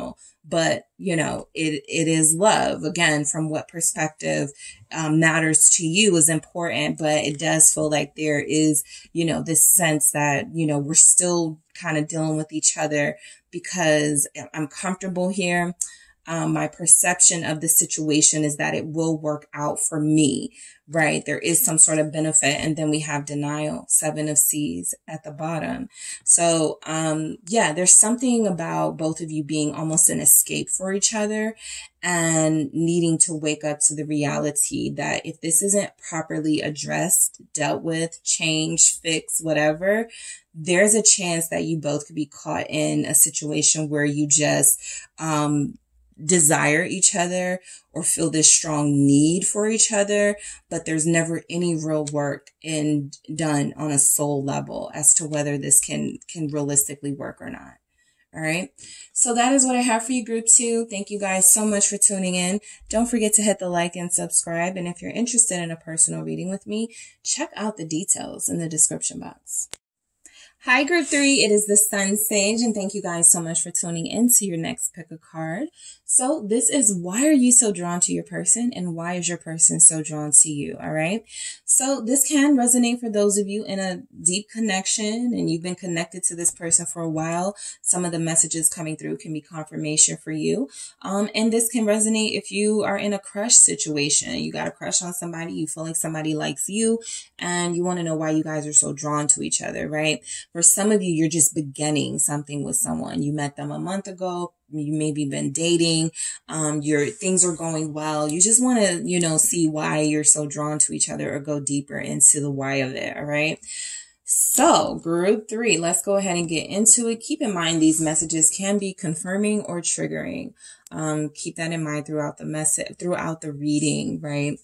But, you know, it is love. Again, from what perspective matters to you is important, but it does feel like there is, you know, this sense that, you know, we're still kind of dealing with each other because I'm comfortable here. My perception of the situation is that it will work out for me, right? There is some sort of benefit. And then we have denial, 7 of C's at the bottom. So, yeah, there's something about both of you being almost an escape for each other and needing to wake up to the reality that if this isn't properly addressed, dealt with, changed, fixed, whatever, there's a chance that you both could be caught in a situation where you just, desire each other or feel this strong need for each other, but there's never any real work done on a soul level as to whether this can realistically work or not. All right. So that is what I have for you, group 2. Thank you guys so much for tuning in. Don't forget to hit the like and subscribe. And if you're interested in a personal reading with me, check out the details in the description box. Hi, Group 3. It is the Sun Sage, and thank you guys so much for tuning in to your next pick a card. So this is why are you so drawn to your person, and why is your person so drawn to you, all right? So this can resonate for those of you in a deep connection, and you've been connected to this person for a while. Some of the messages coming through can be confirmation for you. And this can resonate if you are in a crush situation. You got a crush on somebody, you feel like somebody likes you, and you want to know why you guys are so drawn to each other, right? For some of you, you're just beginning something with someone. You met them a month ago. You maybe been dating. Your things are going well. You just want to, see why you're so drawn to each other or go deeper into the why of it. All right. So Group 3, let's go ahead and get into it. Keep in mind, these messages can be confirming or triggering. Keep that in mind throughout the reading, right?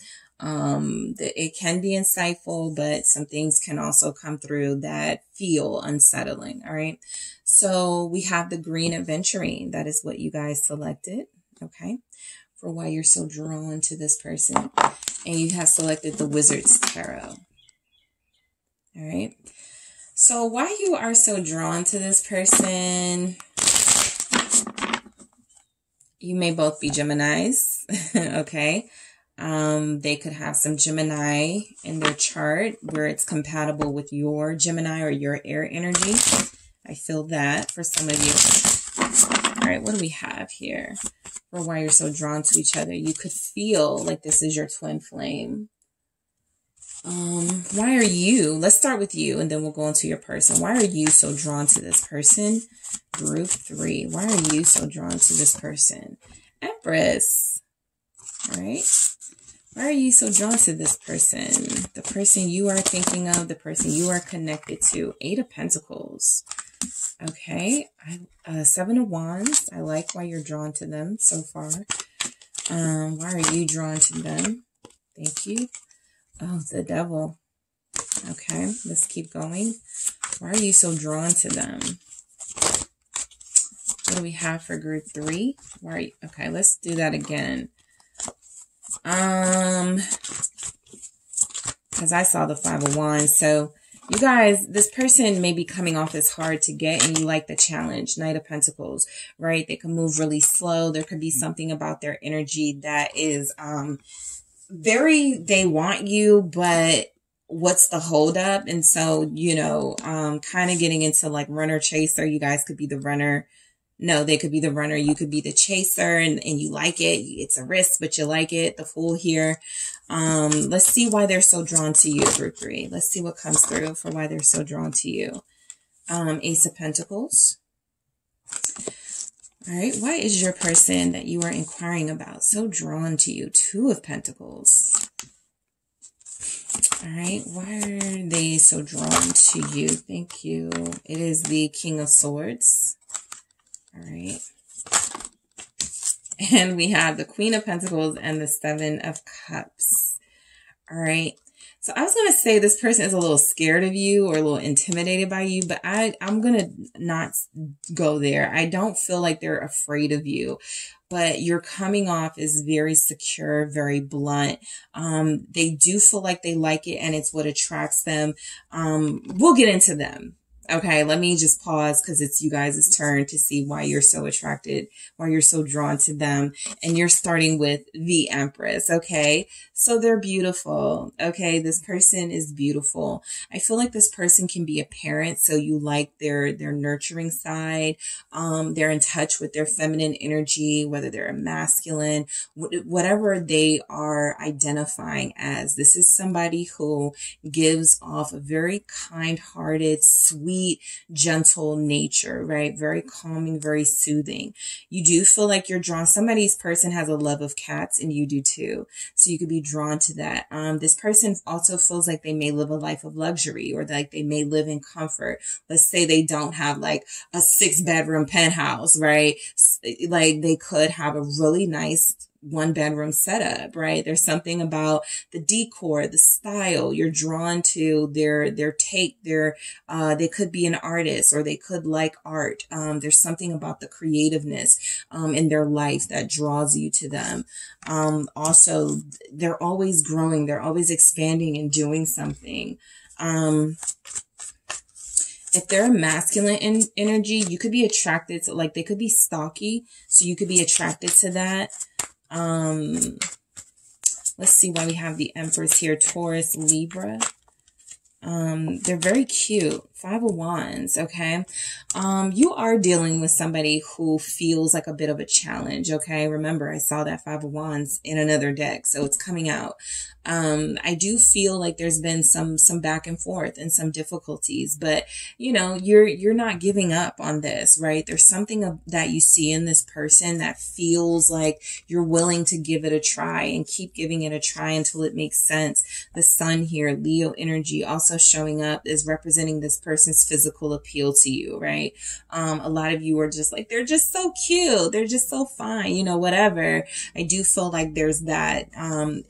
It can be insightful, but some things can also come through that feel unsettling. All right. So we have the green adventuring. That is what you guys selected. Okay. For why you're so drawn to this person. And you have selected the Wizard's Tarot. All right. So why you are so drawn to this person, you may both be Geminis. Okay. They could have some Gemini in their chart where it's compatible with your Gemini or your air energy. I feel that for some of you. All right, what do we have here for why you're so drawn to each other? You could feel like this is your twin flame. Why are you, let's start with you and then we'll go into your person. Why are you so drawn to this person? Group 3, why are you so drawn to this person? Empress. All right. Why are you so drawn to this person? The person you are thinking of, the person you are connected to. 8 of Pentacles. Okay. 7 of Wands. I like why you're drawn to them so far. Why are you drawn to them? Thank you. Oh, the Devil. Okay. Let's keep going. Why are you so drawn to them? What do we have for Group 3? Why are you, okay, let's do that again. Because I saw the 5 of Wands. So you guys, this person may be coming off as hard to get and you like the challenge. Knight of Pentacles, right? They can move really slow. There could be something about their energy that is they want you, but what's the holdup? And so, kind of getting into like runner chaser. You guys could be the runner. No, they could be the runner. You could be the chaser and you like it. It's a risk, but you like it. The Fool here. Let's see why they're so drawn to you, Group 3. Let's see what comes through for why they're so drawn to you. Ace of Pentacles. All right. Why is your person that you are inquiring about so drawn to you? 2 of Pentacles. All right. Why are they so drawn to you? Thank you. It is the King of Swords. All right. And we have the Queen of Pentacles and the 7 of Cups. All right. So I was going to say this person is a little scared of you or a little intimidated by you, but I'm going to not go there. I don't feel like they're afraid of you, but you're coming off as very secure, very blunt. They do feel like they like it and it's what attracts them. We'll get into them. Okay, let me just pause because it's you guys' turn to see why you're so attracted, why you're so drawn to them. And you're starting with the Empress, okay? So they're beautiful, okay? This person is beautiful. I feel like this person can be a parent, so you like their nurturing side. They're in touch with their feminine energy, whether they're a masculine, whatever they are identifying as. This is somebody who gives off a very kind-hearted, sweet, gentle nature, right? Very calming, very soothing. You do feel like you're drawn. Somebody's person has a love of cats and you do too. So you could be drawn to that. This person also feels like they may live a life of luxury or like they may live in comfort. Let's say they don't have like a 6-bedroom penthouse, right? Like they could have a really nice 1-bedroom setup, right? There's something about the decor, the style. You're drawn to their take, they could be an artist or they could like art. There's something about the creativeness, in their life that draws you to them. Also, they're always growing. They're always expanding and doing something. If they're a masculine energy, you could be attracted to, like, they could be stocky. So you could be attracted to that. Let's see why we have the Empress here. Taurus, Libra. They're very cute. 5 of Wands, okay? You are dealing with somebody who feels like a bit of a challenge, okay? Remember, I saw that 5 of Wands in another deck, so it's coming out. I do feel like there's been some back and forth and some difficulties, but you know, you're not giving up on this, right? There's something that you see in this person that feels like you're willing to give it a try and keep giving it a try until it makes sense. The Sun here, Leo energy, also showing up is representing this person's physical appeal to you, right? A lot of you are just like, they're just so cute, they're just so fine, you know, whatever. I do feel like there's that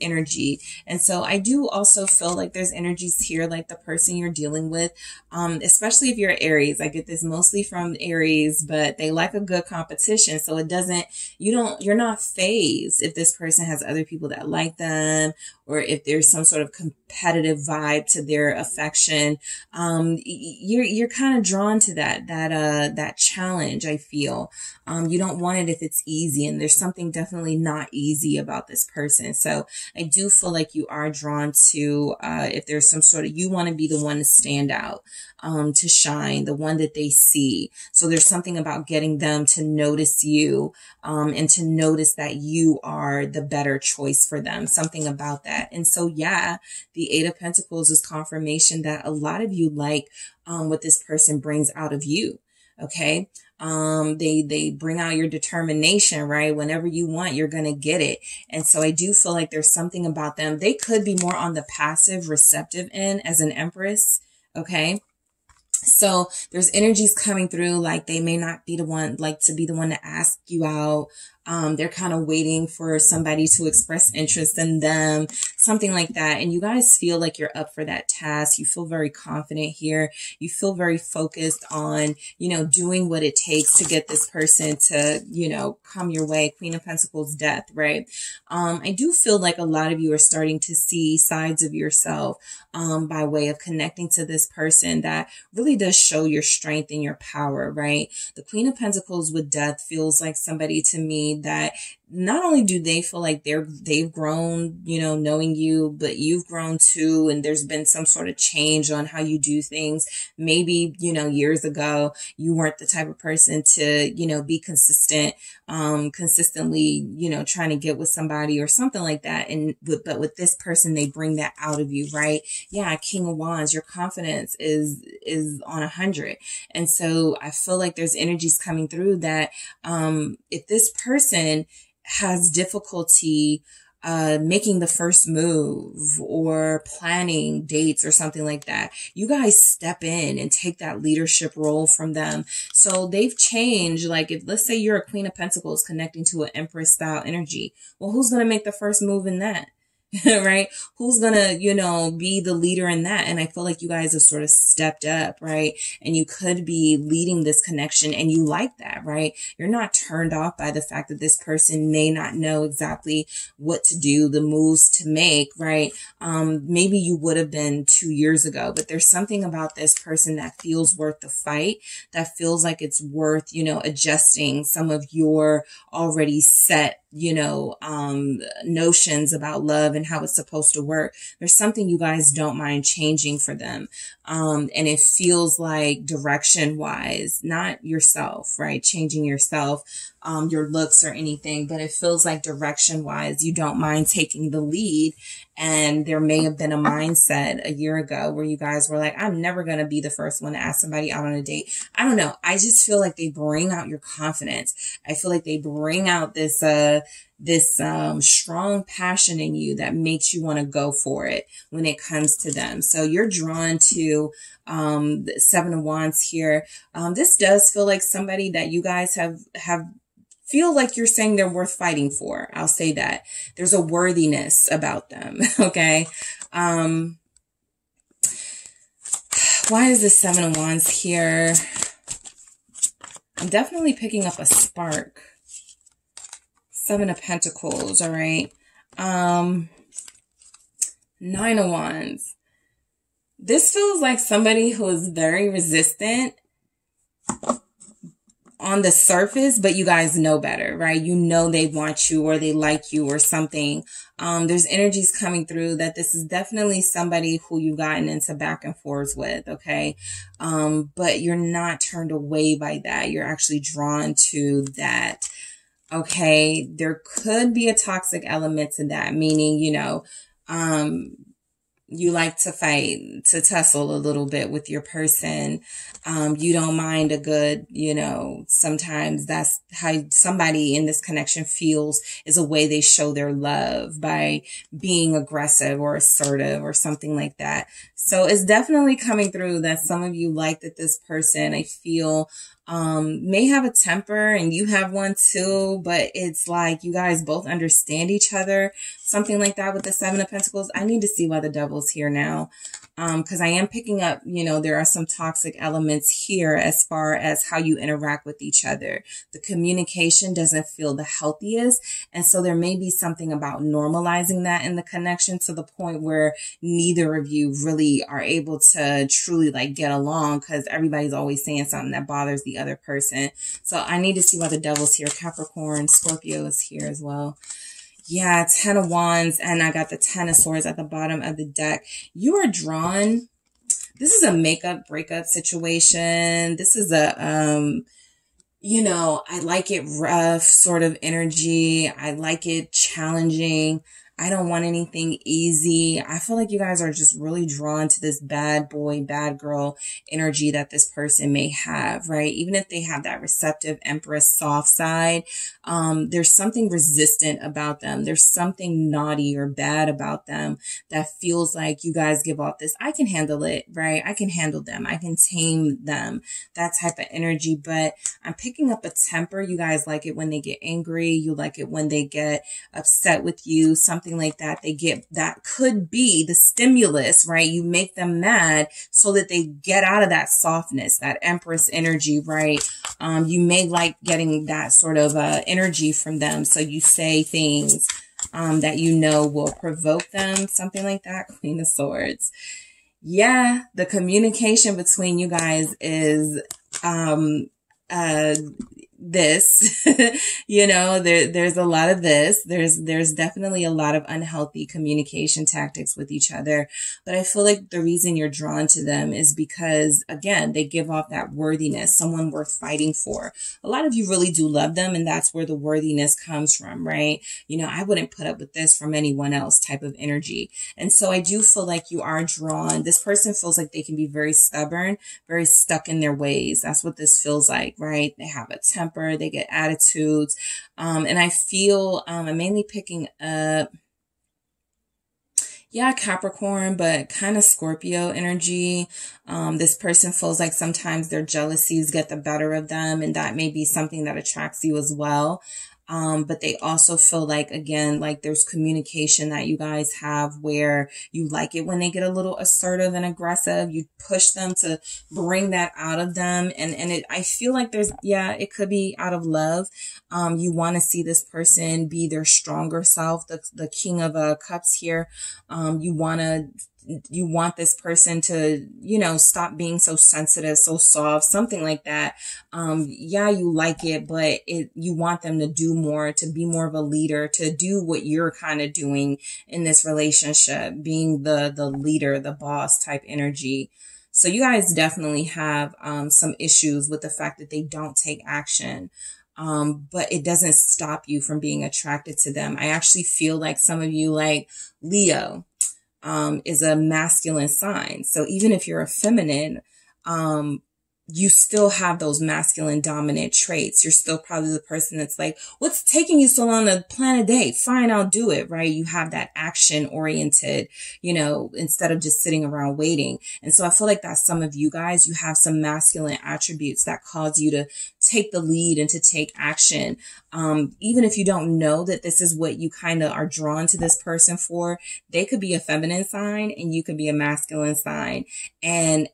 energy. And so I do also feel like there's energies here, like the person you're dealing with, especially if you're Aries. I get this mostly from Aries, but they like a good competition. So it doesn't, you're not phased if this person has other people that like them, or if there's some sort of competitive vibe to their affection. You're kind of drawn to that challenge, I feel. You don't want it if it's easy, and there's something definitely not easy about this person. So I do feel like you are drawn to, if there's some sort of, you want to be the one to stand out, to shine, the one that they see. So there's something about getting them to notice you, and to notice that you are the better choice for them, something about that. And so, yeah, the 8 of Pentacles is confirmation that a lot of you like, what this person brings out of you. Okay. They bring out your determination, right? Whenever you want, you're going to get it. And so I do feel like there's something about them. They could be more on the passive receptive end as an Empress. Okay. So there's energies coming through, like they may not be the one, like to be the one to ask you out. They're kind of waiting for somebody to express interest in them, something like that. And you guys feel like you're up for that task. You feel very confident here. You feel very focused on, you know, doing what it takes to get this person to, you know, come your way. Queen of Pentacles, Death, right? I do feel like a lot of you are starting to see sides of yourself, by way of connecting to this person that really does show your strength and your power, right? The Queen of Pentacles with Death feels like somebody to me that not only do they feel like they've grown, you know, knowing you, but you've grown too. And there's been some sort of change on how you do things. Maybe, you know, years ago, you weren't the type of person to, you know, be consistent, consistently, you know, trying to get with somebody or something like that. But with this person, they bring that out of you, right? Yeah. King of Wands, your confidence is on 100. And so I feel like there's energies coming through that, if this person has difficulty making the first move or planning dates or something like that, you guys step in and take that leadership role from them. So they've changed. Like, if let's say you're a Queen of Pentacles connecting to an Empress style energy, well, who's going to make the first move in that? Right? Who's gonna, you know, be the leader in that? And I feel like you guys have sort of stepped up, right? And you could be leading this connection, and you like that, right? You're not turned off by the fact that this person may not know exactly what to do, the moves to make, right? Maybe you would have been 2 years ago, but there's something about this person that feels worth the fight, that feels like it's worth, you know, adjusting some of your already set, you know, notions about love and how it's supposed to work. There's something you guys don't mind changing for them. And it feels like direction wise, not yourself, right? Changing yourself, your looks or anything, but it feels like direction wise, you don't mind taking the lead. And there may have been a mindset a year ago where you guys were like, I'm never going to be the first one to ask somebody out on a date. I don't know. I just feel like they bring out your confidence. I feel like they bring out this strong passion in you that makes you want to go for it when it comes to them. So you're drawn to the 7 of Wands here. This does feel like somebody that you guys have feel like you're saying they're worth fighting for. I'll say that. There's a worthiness about them. Okay. Why is the 7 of Wands here? I'm definitely picking up a spark. 7 of Pentacles. All right. 9 of Wands. This feels like somebody who is very resistant on the surface, but you guys know better, right? You know they want you or they like you or something. There's energies coming through that this is definitely somebody who you've gotten into back and forth with, okay? But you're not turned away by that. You're actually drawn to that, okay? There could be a toxic element to that, meaning, you know, you like to fight, to tussle a little bit with your person. You don't mind a good, you know, sometimes that's how somebody in this connection feels, is a way they show their love, by being aggressive or assertive or something like that. So it's definitely coming through that some of you like that this person, I feel, may have a temper and you have one too, but it's like you guys both understand each other, something like that with the Seven of Pentacles. I need to see why the Devil's here now. Because I am picking up, you know, there are some toxic elements here as far as how you interact with each other. The communication doesn't feel the healthiest. And so there may be something about normalizing that in the connection to the point where neither of you really are able to truly like get along, because everybody's always saying something that bothers the other person. So I need to see why the Devil's here. Capricorn, Scorpio is here as well. Yeah, 10 of Wands, and I got the 10 of Swords at the bottom of the deck. You are drawn. This is a makeup breakup situation. This is a, you know, I like it rough sort of energy. I like it challenging. I don't want anything easy. I feel like you guys are just really drawn to this bad boy, bad girl energy that this person may have, right? Even if they have that receptive Empress soft side, there's something resistant about them. There's something naughty or bad about them that feels like you guys give off this, I can handle it, right? I can handle them. I can tame them, that type of energy. But I'm picking up a temper. You guys like it when they get angry. You like it when they get upset with you, something like that. They get, that could be the stimulus, right? You make them mad so that they get out of that softness, that Empress energy, right? You may like getting that sort of energy from them. So you say things that you know will provoke them, something like that. Queen of Swords. Yeah, the communication between you guys is this, you know, there's a lot of this. There's definitely a lot of unhealthy communication tactics with each other. But I feel like the reason you're drawn to them is because, again, they give off that worthiness, someone worth fighting for. A lot of you really do love them, and that's where the worthiness comes from, right? You know, I wouldn't put up with this from anyone else type of energy. And so I do feel like you are drawn. This person feels like they can be very stubborn, very stuck in their ways. That's what this feels like, right? They have a temper. They get attitudes. And I feel, I'm mainly picking up, yeah, Capricorn, but kind of Scorpio energy. This person feels like sometimes their jealousies get the better of them, and that may be something that attracts you as well. But they also feel like, again, like there's communication that you guys have where you like it when they get a little assertive and aggressive. You push them to bring that out of them. And I feel like there's, yeah, it could be out of love. You want to see this person be their stronger self, the King of Cups here. You want this person to, you know, stop being so sensitive, so soft, something like that. Yeah, you like it, but you want them to do more, to be more of a leader, to do what you're kind of doing in this relationship, being the leader, the boss type energy. So you guys definitely have, some issues with the fact that they don't take action. But it doesn't stop you from being attracted to them. I actually feel like some of you, like Leo, is a masculine sign. So even if you're a feminine, you still have those masculine dominant traits. You're still probably the person that's like, what's taking you so long to plan a date? Fine, I'll do it, right? You have that action oriented, you know, instead of just sitting around waiting. And so I feel like that's some of you guys, you have some masculine attributes that cause you to take the lead and to take action. Even if you don't know that this is what you kind of are drawn to this person for, they could be a feminine sign and you could be a masculine sign. And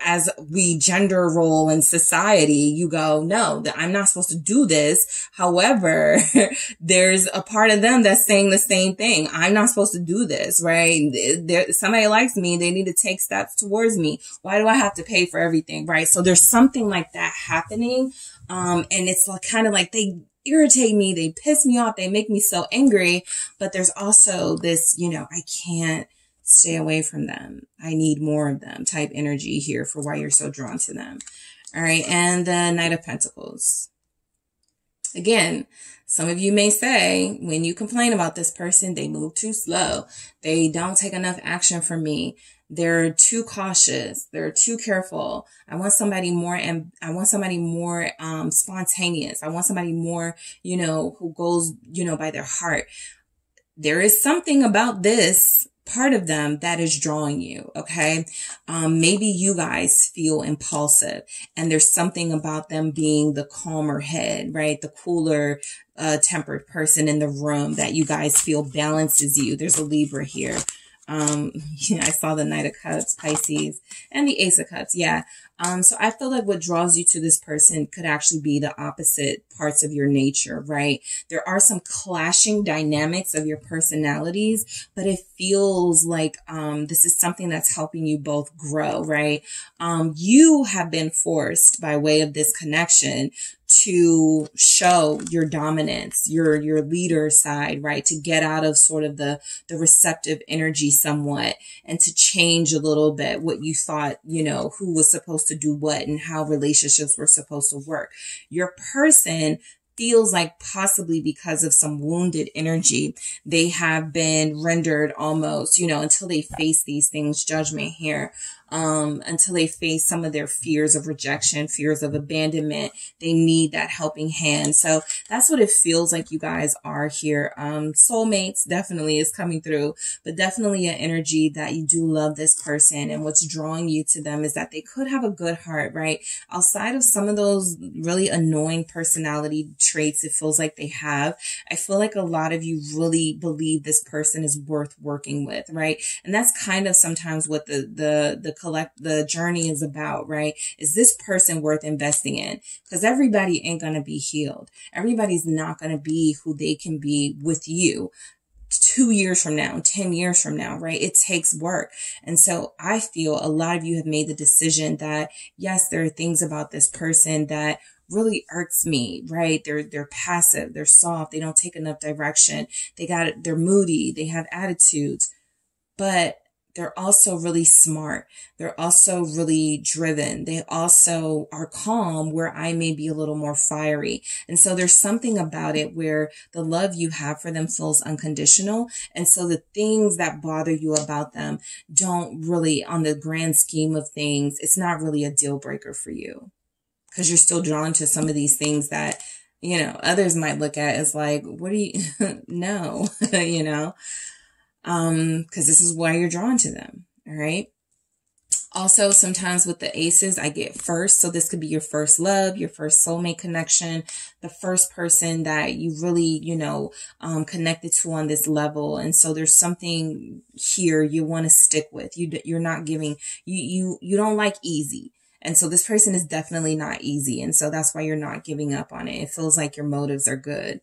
as we gender role in society, you go, no, that I'm not supposed to do this. However, there's a part of them that's saying the same thing. I'm not supposed to do this, right? Somebody likes me. They need to take steps towards me. Why do I have to pay for everything, right? So there's something like that happening. And it's like, kind of like they irritate me. They piss me off. They make me so angry. But there's also this, I can't stay away from them. I need more of them type energy here for why you're so drawn to them. All right. And the Knight of Pentacles. Again, some of you may say when you complain about this person, they move too slow. They don't take enough action from me. They're too cautious. They're too careful. I want somebody more, and I want somebody more spontaneous. I want somebody more, who goes, by their heart. There is something about this part of them that is drawing you. Okay. Maybe you guys feel impulsive, and there's something about them being the calmer head, right? The cooler, tempered person in the room that you guys feel balances you. There's a Libra here. I saw the Knight of Cups, Pisces, and the Ace of Cups. Yeah. So I feel like what draws you to this person could actually be the opposite parts of your nature, right? There are some clashing dynamics of your personalities, but it feels like, this is something that's helping you both grow, right? You have been forced by way of this connection to show your dominance, your leader side, right? To get out of sort of the receptive energy somewhat, and to change a little bit what you thought, who was supposed to do what and how relationships were supposed to work. Your person feels like possibly because of some wounded energy, they have been rendered almost, until they face these things, judgment here, until they face some of their fears of rejection, fears of abandonment. They need that helping hand. So that's what it feels like you guys are here. Soulmates definitely is coming through, but definitely an energy that you do love this person. And what's drawing you to them is that they could have a good heart, right? Outside of some of those really annoying personality traits it feels like they have, I feel like a lot of you really believe this person is worth working with, right? And that's kind of sometimes what the journey is about, right? Is this person worth investing in? Because everybody ain't going to be healed. Everybody's not going to be who they can be with you 2 years from now, 10 years from now, right? It takes work. And so I feel a lot of you have made the decision that, yes, there are things about this person that really irks me, right? They're passive, they're soft, they don't take enough direction. They're moody, they have attitudes, but they're also really smart. They're also really driven. They also are calm where I may be a little more fiery. And so there's something about it where the love you have for them feels unconditional. And so the things that bother you about them don't really, on the grand scheme of things, it's not really a deal breaker for you, because you're still drawn to some of these things that, others might look at as like, what do you, no, because this is why you're drawn to them. All right. Also, sometimes with the aces, I get first. So this could be your first love, your first soulmate connection, the first person that you really, connected to on this level. And so there's something here you want to stick with. You're not giving, you don't like easy. And so this person is definitely not easy. And so that's why you're not giving up on it. It feels like your motives are good.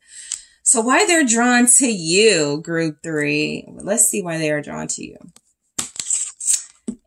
So why they're drawn to you, group 3. Let's see why they are drawn to you.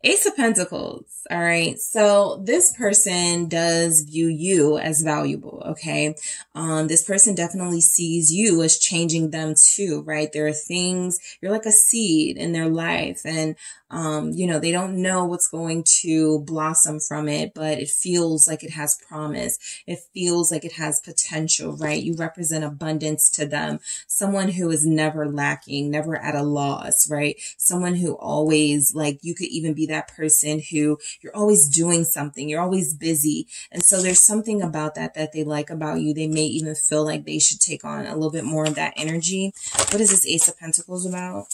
Ace of Pentacles. All right. So this person does view you as valuable. Okay. This person definitely sees you as changing them too, right? There are things, you're like a seed in their life, and they don't know what's going to blossom from it, but it feels like it has promise. It feels like it has potential, right? You represent abundance to them. Someone who is never lacking, never at a loss, right? Someone who always, like, you could even be that person who you're always doing something. You're always busy. And so there's something about that they like about you. They may even feel like they should take on a little bit more of that energy. What is this Ace of Pentacles about?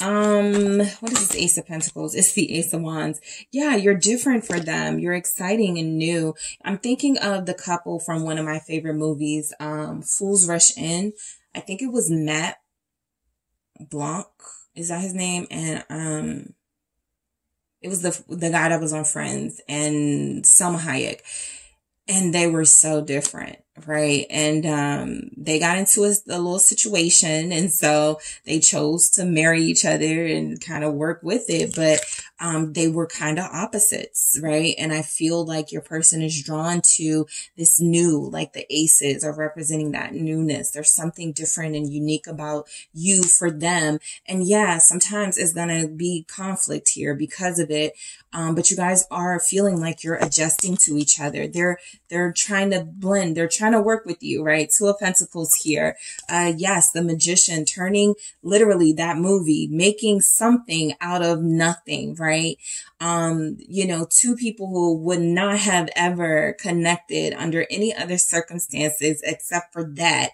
What is this Ace of Pentacles? It's the Ace of Wands. Yeah, you're different for them. You're exciting and new. I'm thinking of the couple from one of my favorite movies, Fools Rush In. I think it was Matt Blanc. Is that his name? And It was the guy that was on Friends and Selma Hayek. And they were so different, right? And they got into a little situation, and so they chose to marry each other and kind of work with it. But they were kind of opposites, right? And I feel like your person is drawn to this new, like the aces are representing that newness. There's something different and unique about you for them. And yeah, sometimes it's going to be conflict here because of it. But you guys are feeling like you're adjusting to each other. They're trying to blend. They're trying to work with you, right? Two of Pentacles here. Yes, the Magician, turning literally that movie, making something out of nothing, right? You know, two people who would not have ever connected under any other circumstances except for that.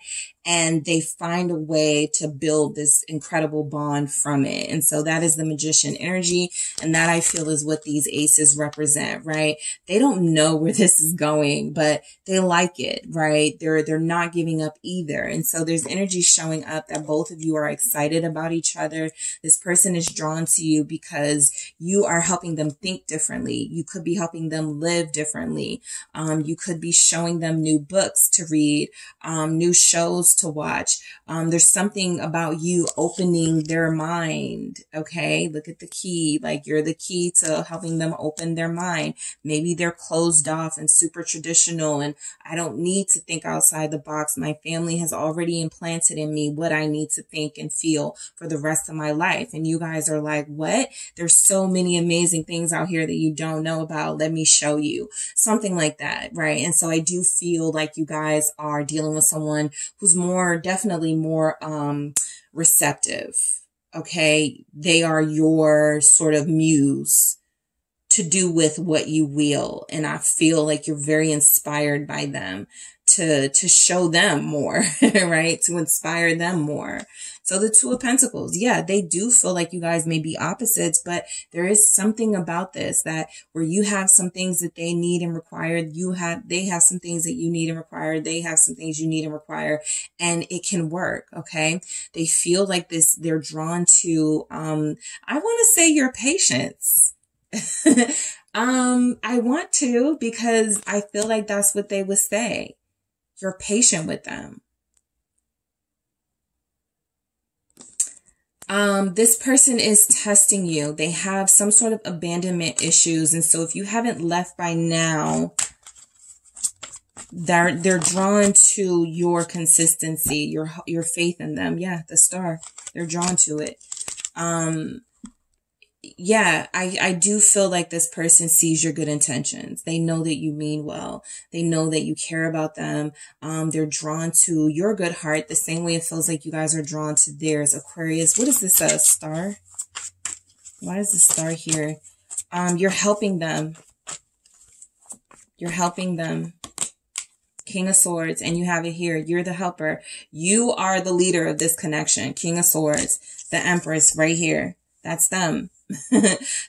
And they find a way to build this incredible bond from it. And so that is the Magician energy. And that I feel is what these aces represent, right? They don't know where this is going, but they like it, right? They're not giving up either. And so there's energy showing up that both of you are excited about each other. This person is drawn to you because you are helping them think differently. You could be helping them live differently. You could be showing them new books to read, new shows to watch. There's something about you opening their mind. Okay. Look at the key. Like you're the key to helping them open their mind. Maybe they're closed off and super traditional and I don't need to think outside the box. My family has already implanted in me what I need to think and feel for the rest of my life. And you guys are like, what? There's so many amazing things out here that you don't know about. Let me show you. Something like that. Right. And so I do feel like you guys are dealing with someone who's definitely more receptive. Okay. They are your sort of muse to do with what you will. And I feel like you're very inspired by them to show them more, right? To inspire them more. So the Two of Pentacles, yeah, they do feel like you guys may be opposites, but there is something about this that where you have some things that they need and require, they have some things that you need and require, they have some things you need and require, and it can work, okay? They feel like this, they're drawn to, I want to say your patience. I want to, because I feel like that's what they would say. You're patient with them. This person is testing you. They have some sort of abandonment issues. And so if you haven't left by now, they're drawn to your consistency, your faith in them. Yeah, the Star. They're drawn to it. Yeah, I do feel like this person sees your good intentions. They know that you mean well. They know that you care about them. They're drawn to your good heart the same way it feels like you guys are drawn to theirs. Aquarius, what is this, a star? Why is the star here? You're helping them. You're helping them. King of Swords, and you have it here. You're the helper. You are the leader of this connection. King of Swords, the Empress right here. That's them.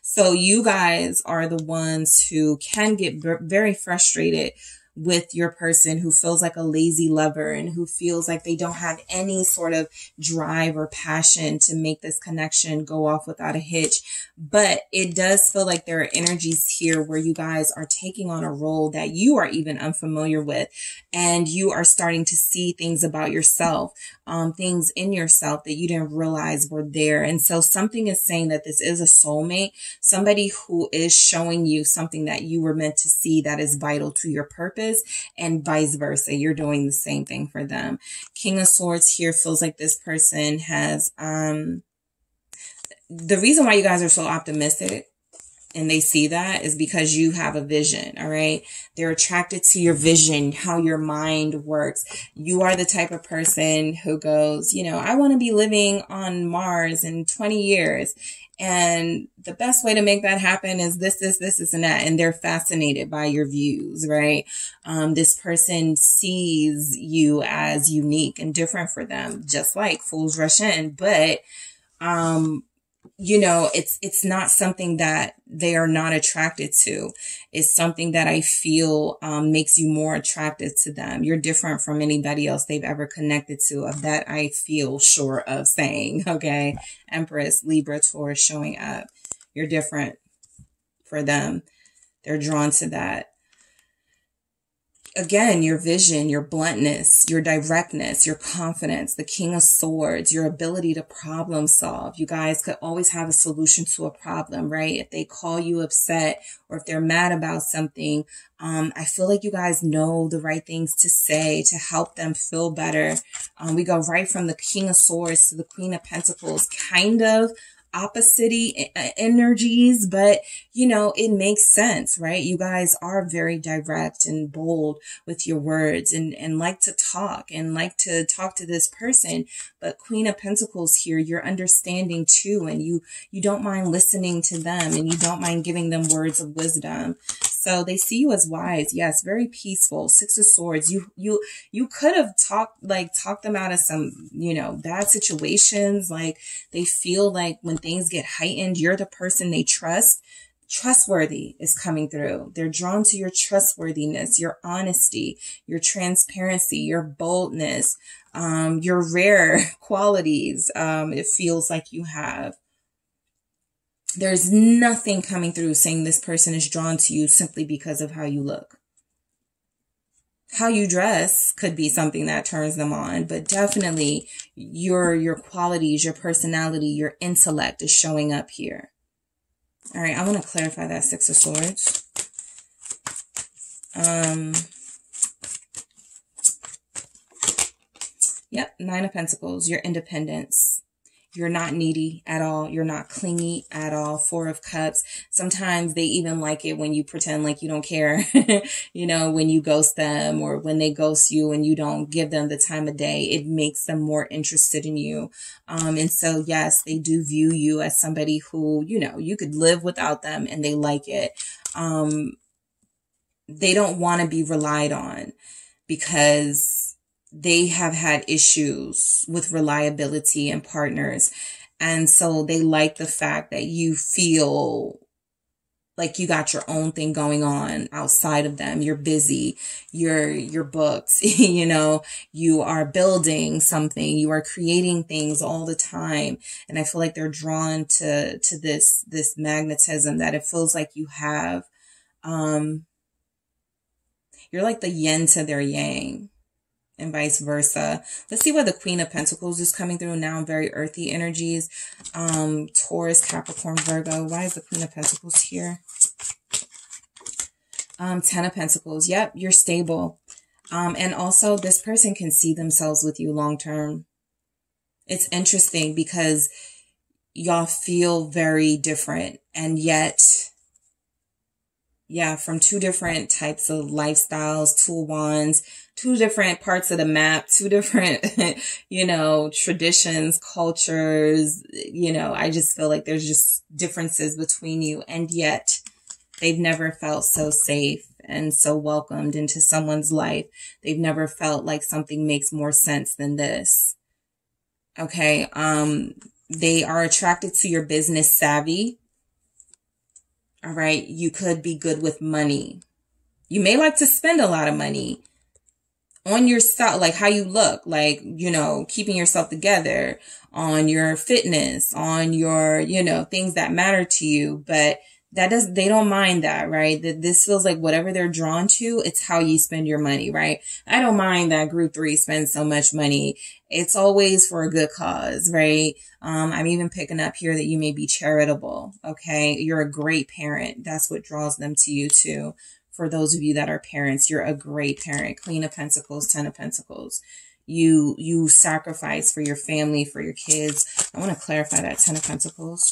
So you guys are the ones who can get very frustrated with your person who feels like a lazy lover and who feels like they don't have any sort of drive or passion to make this connection go off without a hitch. But it does feel like there are energies here where you guys are taking on a role that you are even unfamiliar with, and you are starting to see things about yourself, things in yourself that you didn't realize were there. And so something is saying that this is a soulmate, somebody who is showing you something that you were meant to see that is vital to your purpose, and vice versa. You're doing the same thing for them. King of Swords here feels like this person has, the reason why you guys are so optimistic and they see that is because you have a vision. All right. They're attracted to your vision, how your mind works. You are the type of person who goes, you know, I want to be living on Mars in 20 years. And the best way to make that happen is this, and that. And they're fascinated by your views, right? This person sees you as unique and different for them, just like fools rush in. But, you know, it's not something that they are not attracted to. It's something that I feel makes you more attracted to them. You're different from anybody else they've ever connected to. Of that, I feel sure of saying, okay? Empress, Libra, Taurus showing up. You're different. for them. They're drawn to that. Again, your vision, your bluntness, your directness, your confidence, the King of Swords, your ability to problem solve. You guys could always have a solution to a problem, right? If they call you upset or if they're mad about something, I feel like you guys know the right things to say to help them feel better. We go right from the King of Swords to the Queen of Pentacles, kind of opposite energies, but you know, it makes sense, right? You guys are very direct and bold with your words and like to talk to this person. But Queen of Pentacles here, you're understanding too, and you don't mind listening to them, and you don't mind giving them words of wisdom. So they see you as wise. Yes, very peaceful. Six of Swords. You could have talked them out of some, you know, bad situations. Like they feel like when things get heightened, you're the person they trust. Trustworthy is coming through. They're drawn to your trustworthiness, your honesty, your transparency, your boldness, your rare qualities. It feels like you have. There's nothing coming through saying this person is drawn to you simply because of how you look. How you dress could be something that turns them on, but definitely your qualities, your personality, your intellect is showing up here. All right, I want to clarify that Six of Swords. Yep, Nine of Pentacles, your independence. You're not needy at all. You're not clingy at all. Four of Cups. Sometimes they even like it when you pretend like you don't care, you know, when you ghost them or when they ghost you and you don't give them the time of day. It makes them more interested in you. And so, yes, they do view you as somebody who, you know, you could live without them and they like it. They don't want to be relied on because they have had issues with reliability and partners. And so they like the fact that you feel like you got your own thing going on outside of them. You're busy, you're booked, you know, you are building something, you are creating things all the time. And I feel like they're drawn to this magnetism that it feels like you have. You're like the yin to their yang. And vice versa. Let's see where the Queen of Pentacles is coming through now. Very earthy energies. Taurus, Capricorn, Virgo. Why is the Queen of Pentacles here? Ten of Pentacles. Yep, you're stable. And also this person can see themselves with you long term. It's interesting because y'all feel very different. And yet, yeah, from two different types of lifestyles, two wands, two different parts of the map, two different, you know, traditions, cultures, you know, I just feel like there's just differences between you. And yet they've never felt so safe and so welcomed into someone's life. They've never felt like something makes more sense than this. Okay. They are attracted to your business savvy. All right. You could be good with money. You may like to spend a lot of money on your style, like how you look, like, you know, keeping yourself together, on your fitness, on your, you know, things that matter to you. But they don't mind that, right? That this feels like whatever they're drawn to, it's how you spend your money, right? I don't mind that group 3 spends so much money. It's always for a good cause, right? I'm even picking up here that you may be charitable. Okay. You're a great parent. That's what draws them to you too. For those of you that are parents, you're a great parent. Queen of Pentacles, Ten of Pentacles. You sacrifice for your family, for your kids. I want to clarify that Ten of Pentacles.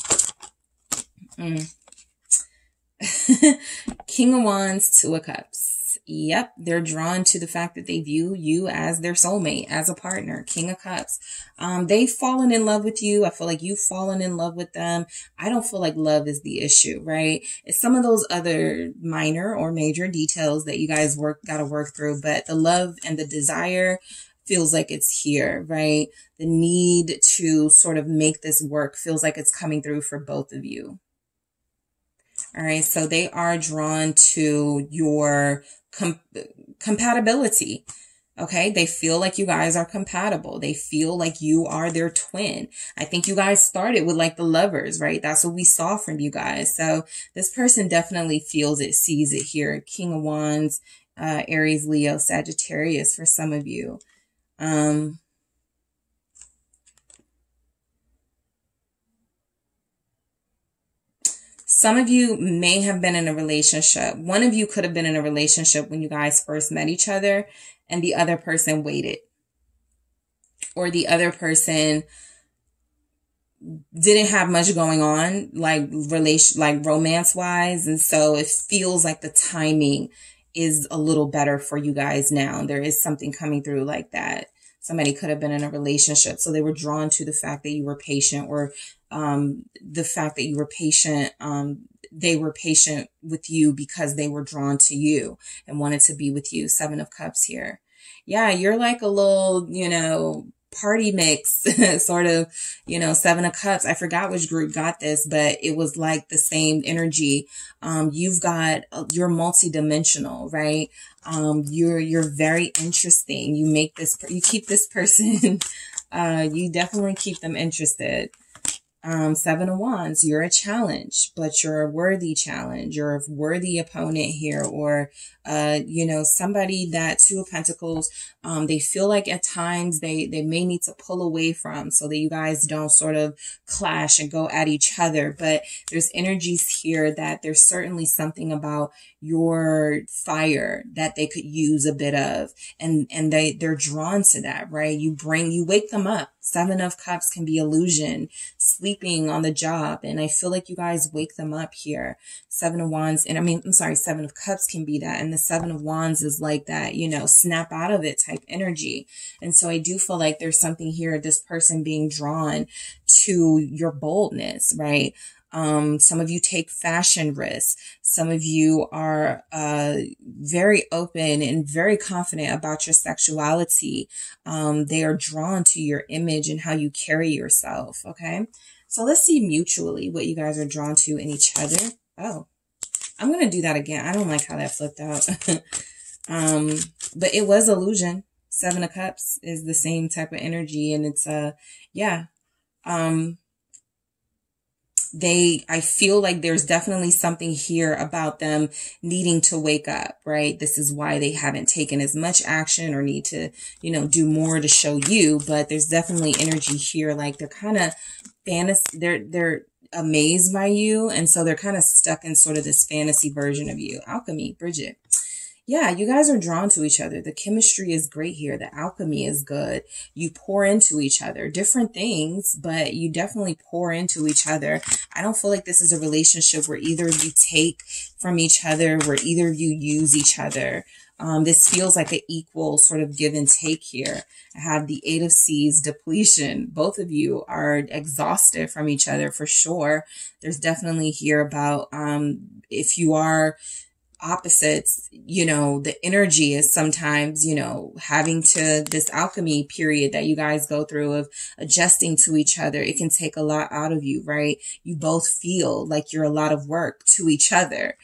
King of Wands, Two of Cups. Yep, they're drawn to the fact that they view you as their soulmate, as a partner. King of Cups. They've fallen in love with you. I feel like you've fallen in love with them. I don't feel like love is the issue, right? It's some of those other minor or major details that you guys got to work through, but the love and the desire feels like it's here, right? The need to sort of make this work feels like it's coming through for both of you. All right, so they are drawn to your compatibility. Okay, they feel like you guys are compatible. They feel like you are their twin. I think you guys started with like the lovers, right? That's what we saw from you guys. So this person definitely feels it, sees it here. King of Wands, Aries, Leo, Sagittarius for some of you. Some of you may have been in a relationship. One of you could have been in a relationship when you guys first met each other, and the other person waited. Or the other person didn't have much going on, like romance wise. And so it feels like the timing is a little better for you guys now. There is something coming through like that. Somebody could have been in a relationship, so they were drawn to the fact that you were patient, or the fact that you were patient. They were patient with you because they were drawn to you and wanted to be with you. 7 of Cups here. Yeah, you're like a little, you know, party mix, sort of, you know, 7 of Cups. I forgot which group got this, but it was like the same energy. You're multidimensional, right? You're very interesting. You keep this person, you definitely keep them interested. 7 of Wands, you're a challenge, but you're a worthy challenge. You're a worthy opponent here, or, you know, somebody that 2 of Pentacles, they feel like at times they may need to pull away from, so that you guys don't sort of clash and go at each other. But there's energies here that there's certainly something about your fire that they could use a bit of, and they're drawn to that, right? You wake them up. 7 of Cups can be illusion, sleeping on the job. And I feel like you guys wake them up here. 7 of Wands, and 7 of Cups can be that. And the 7 of Wands is like that, you know, snap out of it type energy. And so I do feel like there's something here, this person being drawn to your boldness, right? Some of you take fashion risks. Some of you are very open and very confident about your sexuality. They are drawn to your image and how you carry yourself. Okay, so let's see mutually what you guys are drawn to in each other. Oh, I'm going to do that again. I don't like how that flipped out. But it was illusion. 7 of Cups is the same type of energy, and it's yeah. I feel like there's definitely something here about them needing to wake up, right? This is why they haven't taken as much action or need to, you know, do more to show you. But there's definitely energy here. Like they're kind of they're amazed by you. And so they're kind of stuck in sort of this fantasy version of you. Alchemy, Bridget. Yeah, you guys are drawn to each other. The chemistry is great here. The alchemy is good. You pour into each other. Different things, but you definitely pour into each other. I don't feel like this is a relationship where either of you take from each other, where either of you use each other. This feels like an equal sort of give and take here. I have the 8 of Seas, depletion. Both of you are exhausted from each other for sure. There's definitely here about if you are opposites, you know, the energy is sometimes, you know, having to this alchemy period that you guys go through of adjusting to each other. It can take a lot out of you, right? You both feel like you're a lot of work to each other,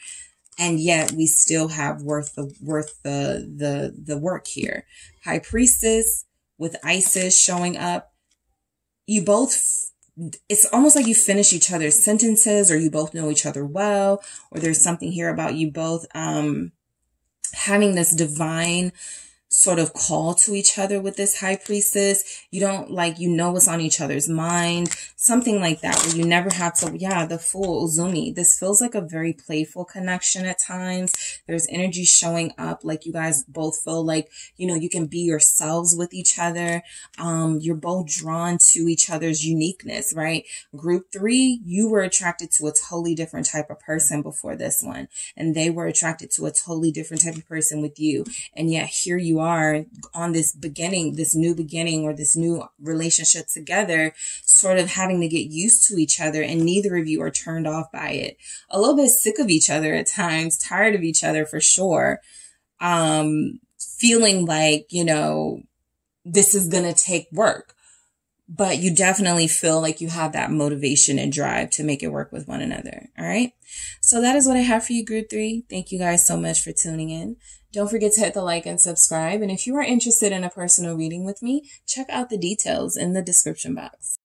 and yet we still have worth the work here. High Priestess with Isis showing up. You both it's almost like you finish each other's sentences, or you both know each other well, or there's something here about you both having this divine sort of call to each other with this High Priestess. You don't you know what's on each other's mind, something like that, where you never have to, yeah, the Fool, Uzumi. This feels like a very playful connection at times. There's energy showing up, like you guys both feel like, you know, you can be yourselves with each other. You're both drawn to each other's uniqueness, right? Group 3, you were attracted to a totally different type of person before this one, and they were attracted to a totally different type of person with you. And yet here you are on this new beginning, or this new relationship together, sort of having to get used to each other, and neither of you are turned off by it. A little bit sick of each other at times, tired of each other for sure. Feeling like, you know, this is going to take work. but you definitely feel like you have that motivation and drive to make it work with one another. All right. So that is what I have for you, group 3. Thank you guys so much for tuning in. Don't forget to hit the like and subscribe. And if you are interested in a personal reading with me, check out the details in the description box.